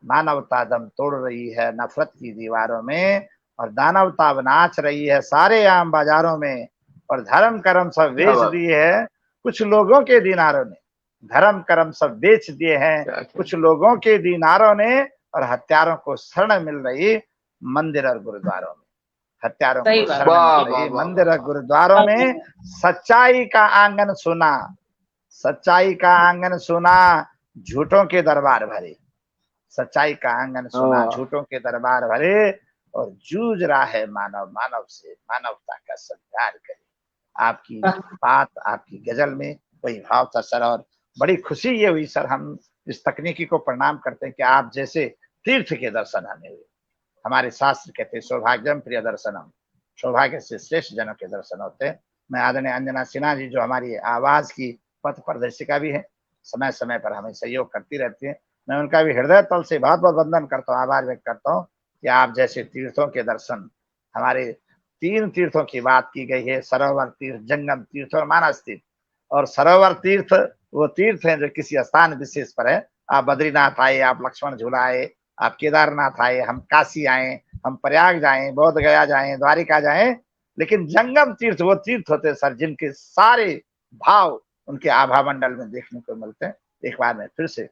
मानवता दम तोड़ रही है नफरत की दीवारों में, और दानवता नाच रही है सारे आम बाजारों में। और धर्म कर्म सब क्या बेच बात, दिए हैं कुछ लोगों के दिनारों ने, धर्म कर्म सब बेच दिए हैं क्या क्या कुछ लोगों के दिनारों ने, और हत्यारों को शरण मिल रही मंदिर और गुरुद्वारों में, हत्यारों सही को बात। शरण वाह मिल वाह रही वाह मंदिर और वाह, गुरुद्वारों में। सच्चाई का आंगन सुना, सच्चाई का आंगन सुना, झूठों के दरबार भरे। सच्चाई का आंगन सुना, वाह, झूठों के दरबार भरे। और जूझ रहा है मानव मानव से, मानवता का संगार करे। आपकी बात, आपकी गजल में वही भाव था सर। और बड़ी खुशी ये हुई सर, हम इस तकनीकी को प्रणाम करते हैं कि आप जैसे तीर्थ के दर्शन हमें हुए। हमारे शास्त्र कहते हैं सौभाग्यम प्रिय दर्शनम, सौभाग्य से श्रेष्ठ जनों के दर्शन होते हैं। मैं आदरणीय अंजना सिन्हा जी जो हमारी आवाज की पथ प्रदर्शिका भी है, समय समय पर हमें सहयोग करती रहती है, मैं उनका भी हृदय तल से बहुत बहुत वंदन करता हूँ, आभार व्यक्त करता हूँ कि आप जैसे तीर्थों के दर्शन, हमारे 3 तीर्थों की बात की गई है, सरोवर तीर्थ, जंगम तीर्थ और मानस तीर्थ। और सरोवर तीर्थ वो तीर्थ है जो किसी स्थान विशेष पर है। आप बद्रीनाथ आए, आप लक्ष्मण झूला आए, आप केदारनाथ आए, हम काशी आए, हम प्रयाग जाएं, बोध गया जाएं, द्वारिका जाएं, लेकिन जंगम तीर्थ वो तीर्थ होते हैं सर जिनके सारे भाव उनके आभा मंडल में देखने को मिलते हैं। एक बार मैं फिर से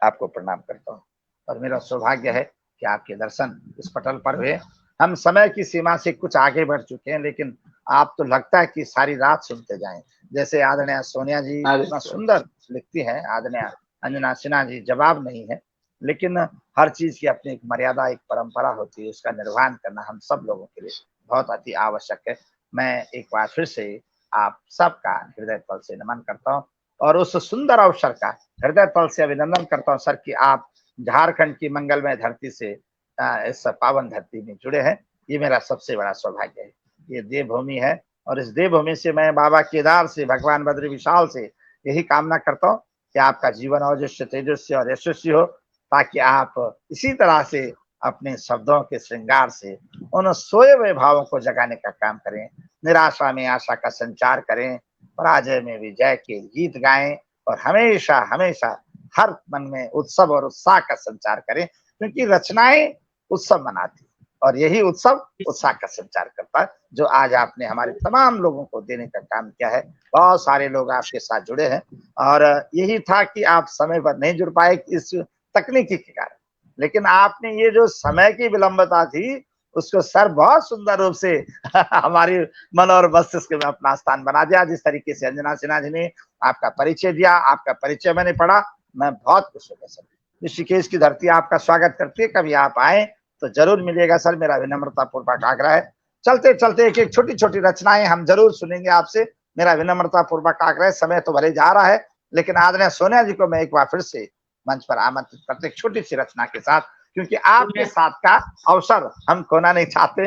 आपको प्रणाम करता हूँ और मेरा सौभाग्य है कि आपके दर्शन इस पटल पर हुए। हम समय की सीमा से कुछ आगे बढ़ चुके हैं, लेकिन आप तो लगता है कि सारी रात सुनते जाएं। जैसे आदरणीय सोनिया जी अरे इतना सुंदर लिखती हैं, आदरणीय अंजना सिन्हा जी जवाब नहीं है, लेकिन हर चीज की अपनी एक मर्यादा, एक परंपरा होती है, उसका निर्वहन करना हम सब लोगों के लिए बहुत अति आवश्यक है। मैं एक बार फिर से आप सबका हृदय तल से नमन करता हूँ और उस सुंदर अवसर का हृदय तल से अभिनंदन करता हूँ सर कि आप झारखंड की मंगलमय धरती से इस पावन धरती में जुड़े हैं। ये मेरा सबसे बड़ा सौभाग्य है। ये देवभूमि है और इस देवभूमि से मैं बाबा केदार से, भगवान बद्री विशाल से यही कामना करता हूँ कि आपका जीवन औजस्य, तेजस्वी और यशस्वी हो, ताकि आप इसी तरह से अपने शब्दों के श्रृंगार से उन सोए हुए भावों को जगाने का काम करें, निराशा में आशा का संचार करें, पराजय में विजय के गीत गाएं और हमेशा हमेशा हर मन में उत्सव और उत्साह का संचार करें, क्योंकि रचनाएं उत्सव मनाती और यही उत्सव उत्साह का संचार करता है, जो आज आपने हमारे तमाम लोगों को देने का काम किया है। बहुत सारे लोग आपके साथ जुड़े हैं और यही था कि आप समय पर नहीं जुड़ पाए इस तकनीकी के कारण, लेकिन आपने ये जो समय की विलंबता थी उसको सर बहुत सुंदर रूप से हमारी मन और मस्तिष्क में अपना स्थान बना दिया। जिस तरीके से अंजना सिन्हा जी ने आपका परिचय दिया, आपका परिचय मैंने पढ़ा, मैं बहुत खुश हो गया सर। ऋषिकेश की धरती आपका स्वागत करती है, कभी आप आए तो जरूर मिलिएगा सर, मेरा विनम्रता पूर्वक आग्रह है। चलते चलते एक एक छोटी छोटी रचनाएं हम जरूर सुनेंगे आपसे, मेरा विनम्रता पूर्वक आग्रह है। समय तो भले जा रहा है, लेकिन आदरणीय सोनिया जी को मैं एक बार फिर से मंच पर आमंत्रित करते एक छोटी सी रचना के साथ, क्योंकि आपके साथ का अवसर हम खोना नहीं चाहते।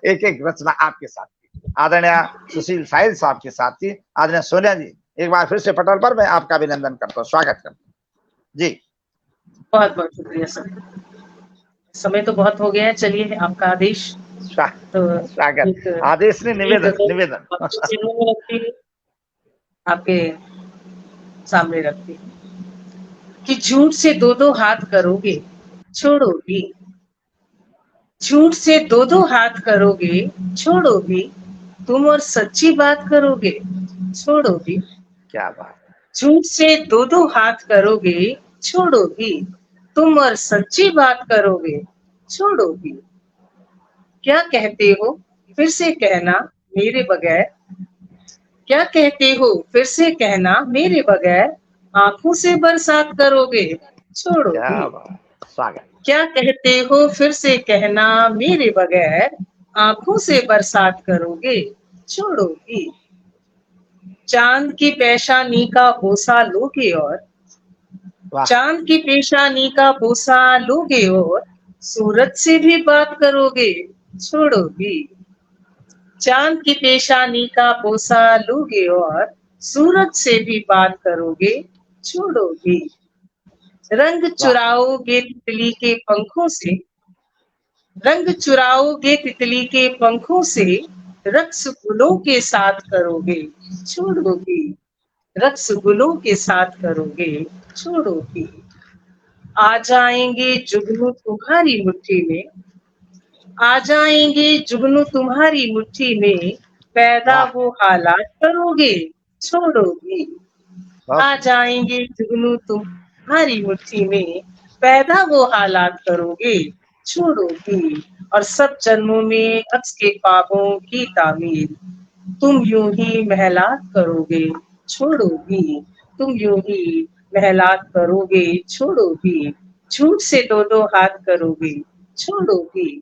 एक एक रचना आपके साथ की, आदरणीय सुशील साहिल साहब के साथ की। आदरणीय सोनिया जी एक बार फिर से पटल पर मैं आपका अभिनंदन करता हूँ, स्वागत करता हूँ जी। बहुत बहुत शुक्रिया सर। समय तो बहुत हो गया है, चलिए आपका आदेश। तो स्वागत, आदेश ने निवेदन निवेदन आपके सामने रखती हूँ कि झूठ से दो दो हाथ करोगे छोड़ोगी, झूठ से दो दो हाथ करोगे छोड़ोगी, तुम और सच्ची बात करोगे छोड़ोगी। क्या बात, झूठ से दो दो हाथ करोगे छोड़ोगी, तुम और सच्ची बात करोगे छोड़ोगी। क्या कहते हो फिर से कहना मेरे बगैर, क्या कहते हो फिर से कहना मेरे बगैर, आंखों से बरसात करोगे छोड़ोगी। क्या बात, स्वागत। क्या कहते हो फिर से कहना मेरे बगैर, आंखों से बरसात करोगे छोड़ोगी। चांद की पेशानी का बोसा लोगे और, चांद की पेशानी का बोसा लोगे और, सूरज से भी बात करोगे छोड़ोगी। चांद की पेशानी का बोसा लोगे और, सूरज से भी बात करोगे छोड़ोगी। रंग चुराओगे तितली के पंखों से, रंग चुराओगे तितली के पंखों से, रक्स गुलों के साथ करोगे छोड़ोगे, रक्स गुलों के साथ करोगे छोड़ोगे। आ जाएंगे जुगनू तुम्हारी मुट्ठी में, आ जाएंगे जुगनू तुम्हारी मुट्ठी में, पैदा वाह, वो हालात करोगे छोड़ोगे। बहुत आ सुंदर। जाएंगे जुगनू तुम्हारी मुट्ठी में, पैदा वो हालात करोगे छोड़ोगे। और सब जन्मों में अक्स के ख्वाबों की तामीर तुम यूं ही महलात करोगे छोड़ोगी, तुम यूं ही महलात करोगे छोड़ोगी। झूठ से दो दो हाथ करोगे छोड़ोगी,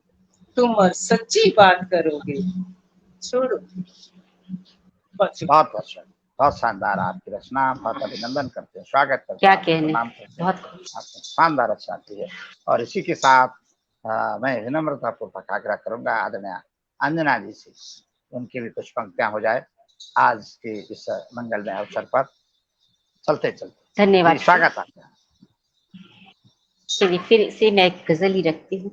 तुम और सच्ची बात करोगे छोड़ोगी। बहुत शुक्रिया। बहुत बहुत शुक्रिया, बहुत शानदार आपकी रचना, बहुत अभिनंदन करते हैं, स्वागत करते क्या हैं, आपको कहने, प्रणाम करते हैं। बहुत आपने शानदार रचना की है। और इसी के साथ मैं विनम्रता पूर्वक आग्रह करूंगा आदरणीय अंजना जी से, उनकी भी कुछ पंक्तियां हो जाए आज के इस मंगलमय अवसर पर। चलते चलते जी, धन्यवाद सर। स्वागत आपका। चलिए फिर से मैं एक गजल ही रखती हूँ।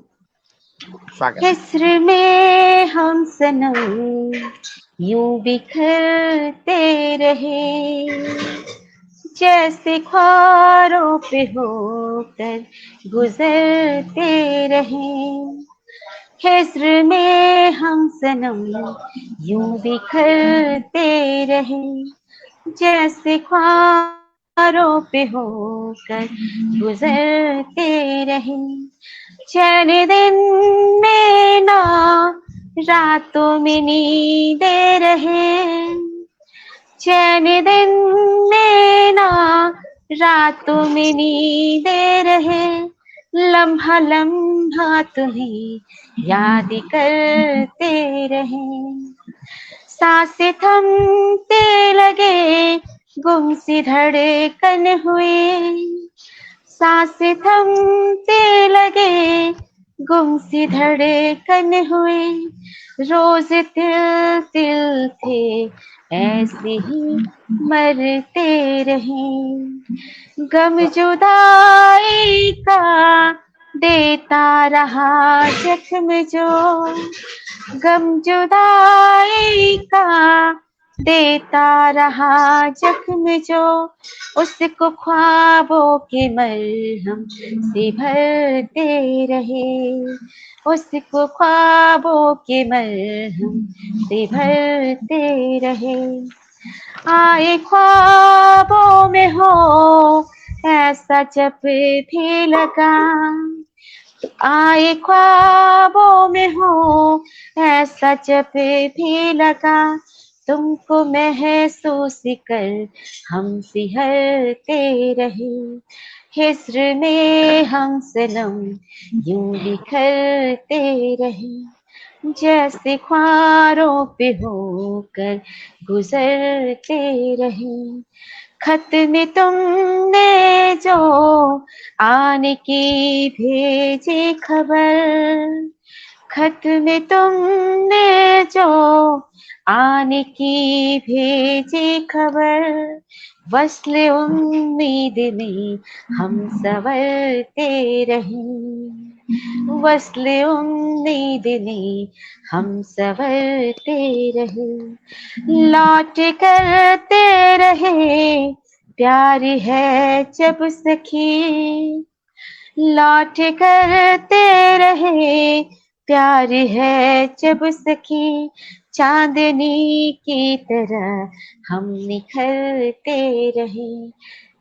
स्वागत। हिस्र में हम सनम यूं बिखरते रहे, जैसे ख्वारों पे होकर गुजरते रहे। हिस्र में हम सनम यूं बिखरते रहे, जैसे ख्वारों पे होकर गुजरते रहे। चैन दिन में ना रातों में नींदे रहे, चैन दिन में ना रातों में नींदे रहे। लम्हा लम्हा तुम्हें याद करते रहे, सांसें थमते लगे गुमसी धड़कन हुए, सांसें थमते लगे गुमसी धड़कन हुए। रोज तिल तिल थे ऐसे ही मरते रहे, गम जुदाई का देता रहा जख्म जो, गम जुदाई का देता रहा जख्म जो। उसको ख्वाबों के मरहम से भरते रहे, उसको ख्वाबों के मरहम से भरते रहे। आए ख्वाबों में हो ऐसा जब भी लगा, आए ख्वाबों में हो ऐसा जब भी लगा, तुमको महसूस कर हम सिहरते रहे। हिस्र में हम सनम यूं बिखरते रहे, जैसे ख्वारों पे होकर गुजरते रहे। खत में तुमने जो आने की भेजी खबर, खत में तुमने जो आने की भेजी खबर, वस्ल उम्मीद में हम संवरते रहे, वस्ल उम्मीद में हम संवरते रहे। लौट करते रहे प्यार है जब सखी, लौट करते रहे प्यार है जब सखी, चांदनी की तरह हम निखरते रहे।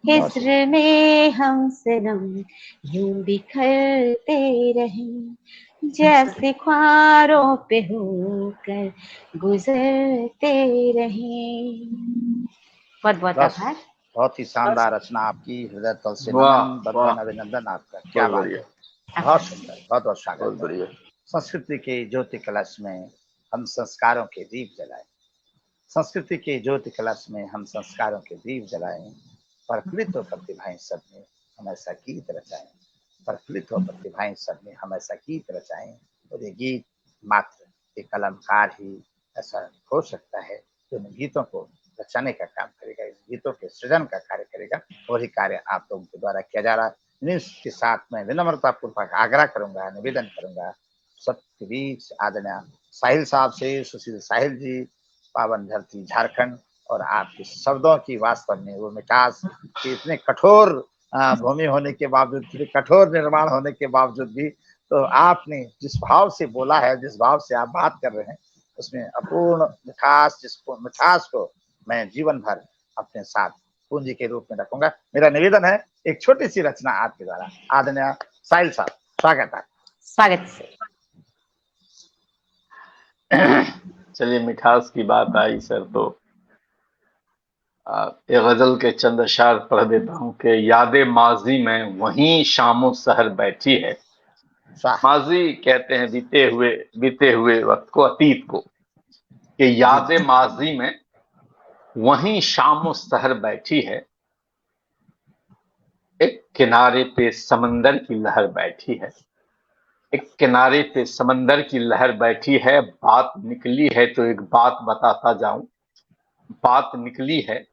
हिस्र में हम सनम यूं बिखरते रहे, जैसे ख्वारों पे होकर गुजरते रहे। बहुत बहुत आभार। बहुत ही शानदार रचना आपकी, हृदय तल से वाह, नमन, बंदन वाह, अभिनंदन आपका। क्या बहुत बात बढ़िया, है, बहुत सुंदर, बहुत बहुत बहुत स्वागत है। बढ़िया। संस्कृति के ज्योति कलश में हम संस्कारों के दीप जलाएं, संस्कृति के ज्योति कलश में हम संस्कारों के दीप जलाएं। प्रफुल्लित हो प्रतिभाएं सब में हम ऐसा गीत रचाएं, प्रफुल्लित हो प्रतिभाएं सब में हम ऐसा गीत रचाएं। और ये गीत मात्र एक कलमकार ही ऐसा हो सकता है जो इन गीतों को रचाने का काम करेगा, इस गीतों के सृजन का कार्य करेगा। वही कार्य आप लोगों के द्वारा किया जा रहा है। इसके साथ मैं विनम्रता पूर्वक आग्रह करूंगा, निवेदन करूंगा सबके बीच आदरणीय साहिल साहब से, सुशील साहिल जी, पावन धरती झारखंड, और आपके शब्दों की वास्तव में वो मिठास कि इतने कठोर भूमि होने के बावजूद, इतने कठोर निर्माण होने के बावजूद भी, तो आपने जिस भाव से बोला है, जिस भाव से आप बात कर रहे हैं, उसमें अपूर्ण मिठास, जिसको मिठास को मैं जीवन भर अपने साथ पूंजी के रूप में रखूंगा। मेरा निवेदन है, एक छोटी सी रचना आपके द्वारा। आदरणीय साहिल साहब, स्वागत है। स्वागत से। चलिए, मिठास की बात आई सर, तो एक गजल के चंद अशार पढ़ देता हूँ कि यादें माजी में वहीं शामो सहर बैठी है। माजी कहते हैं बीते हुए वक्त को, अतीत को, कि यादें माजी में वहीं शामो सहर बैठी है, एक किनारे पे समंदर की लहर बैठी है, एक किनारे पे समंदर की लहर बैठी है। बात निकली है तो एक बात बताता जाऊं, बात निकली है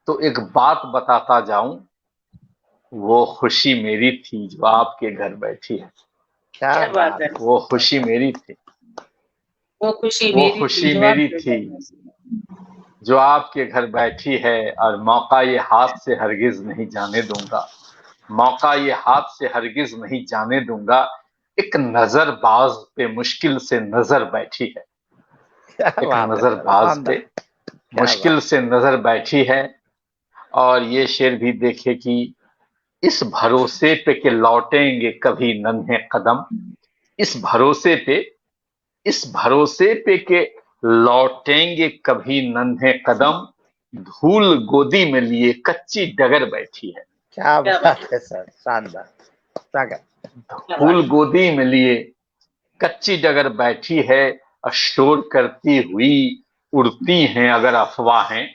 तो एक बात बताता जाऊं, वो खुशी मेरी थी जो आपके घर बैठी है। क्या बात है। वो खुशी मेरी थी, वो खुशी मेरी थी जो आपके घर बैठी है, और मौका ये हाथ से हरगिज नहीं जाने दूंगा, मौका ये हाथ से हरगिज नहीं जाने दूंगा। एक नजरबाज पे मुश्किल से नजर बैठी है, एक नजरबाज पे मुश्किल से नजर बैठी है। और ये शेर भी देखे कि इस भरोसे पे कि लौटेंगे कभी नन्हे कदम, इस भरोसे पे कि लौटेंगे कभी नन्हे कदम, धूल गोदी में लिए कच्ची डगर बैठी है। क्या बात है सर, शानदार, स्वागत। धूल गोदी में लिए कच्ची डगर बैठी है, शोर करती हुई उड़ती हैं अगर अफवाहें,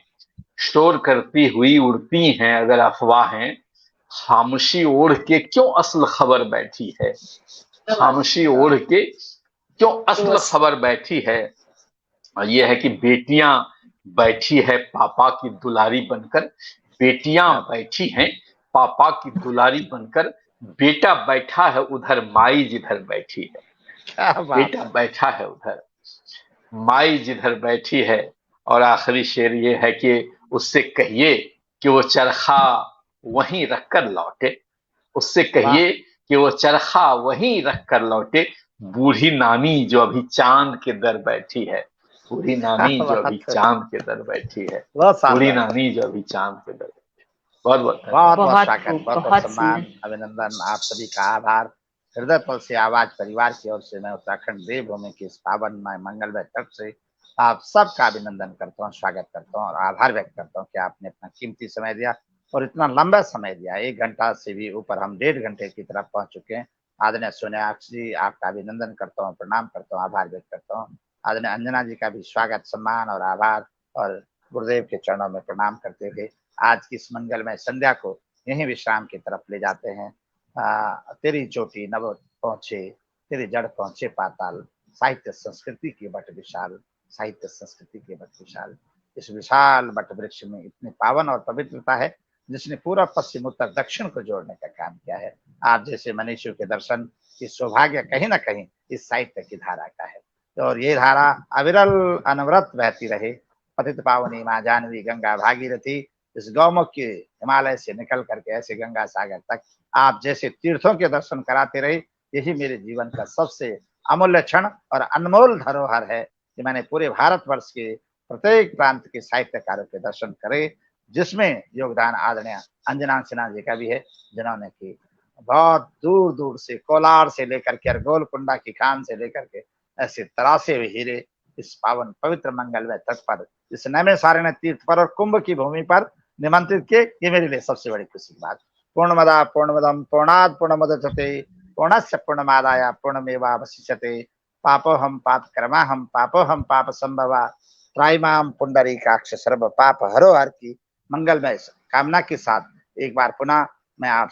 शोर करती हुई उड़ती हैं अगर अफवाहें, खामोशी ओढ़ के क्यों असल खबर बैठी है, खामोशी ओढ़ के क्यों असल खबर बैठी है। और यह है कि बेटियां बैठी है पापा की दुलारी बनकर, बेटियां बैठी हैं पापा की दुलारी बनकर, बेटा बैठा है उधर माई जिधर बैठी है, बेटा बैठा है उधर माई जिधर बैठी है। और आखिरी शेर ये है कि उससे कहिए कि वो चरखा वहीं रखकर लौटे, उससे कहिए कि वो चरखा वहीं रखकर लौटे, बूढ़ी नानी जो अभी चांद के दर बैठी है, बूढ़ी नानी जो अभी चांद के दर बैठी है, बूढ़ी नानी जो अभी चांद के दर बैठी है। बहुत बहुत स्वागत, बहुत सम्मान, अभिनंदन, आप सभी का आभार। हृदय पल से आवाज परिवार की ओर से मैं उत्तराखंड देवभूमि के इस पावन मंगलमय तट से आप सबका अभिनंदन करता हूँ, स्वागत करता हूँ और आभार व्यक्त करता हूँ कि आपने अपना कीमती समय दिया और इतना लंबा समय दिया। 1 घंटा से भी ऊपर, हम 1.5 घंटे की तरफ पहुंच चुके हैं। आदरणीय सोनियाक्षी जी, आपका अभिनंदन करता हूँ, प्रणाम करता हूँ, आभार व्यक्त करता हूँ। आदरणीय अंजना जी का भी स्वागत, सम्मान और आभार, और गुरुदेव के चरणों में प्रणाम करते हुए आज की इस मंगलमय संध्या को यहीं विश्राम की तरफ ले जाते हैं। तेरी चोटी नभ पहुंचे, तेरी जड़ पहुंचे पाताल, साहित्य संस्कृति की बट विशाल, साहित्य संस्कृति के बट विशाल। इस विशाल बट वृक्ष में इतनी पावन और पवित्रता है जिसने पूरा पश्चिम उत्तर दक्षिण को जोड़ने का काम किया है। आप जैसे मनीषियों के दर्शन की सौभाग्य कहीं ना कहीं इस साहित्य की धारा का है, और ये धारा अविरल अनवरत बहती रहे। पतित पावनी माँ जानवी गंगा भागीरथी, इस गौमुख के हिमालय से निकल करके ऐसे गंगा सागर तक आप जैसे तीर्थों के दर्शन कराते रहे। यही मेरे जीवन का सबसे अमूल्य क्षण और अनमोल धरोहर है कि मैंने पूरे भारतवर्ष के प्रत्येक प्रांत के साहित्यकारों के दर्शन करे, जिसमें योगदान आदरणीय अंजना सिन्हा जी का भी है, जिन्होंने की बहुत दूर दूर से कोलार से लेकर के गोलकुंडा की खान से लेकर के ऐसे तरासे हुए हीरे इस पावन पवित्र मंगलमय तट पर, इस नैमिषारण्य तीर्थ पर और कुंभ की भूमि पर निमंत्रित किए। ये मेरे लिए सबसे बड़ी खुशी की बात। पूर्णमदा पूर्णमदम पूर्णात् पूर्णमुदच्यते पूर्णस्य पूर्णमादाय पूर्णमेवावशिष्यते। पापोहम पापकृमाहम पापोहम पाप संभवा त्रायमाम पुंडरीकाक्ष सर्व पाप हरो हर की मंगलमय कामना के साथ एक बार पुनः मैं आप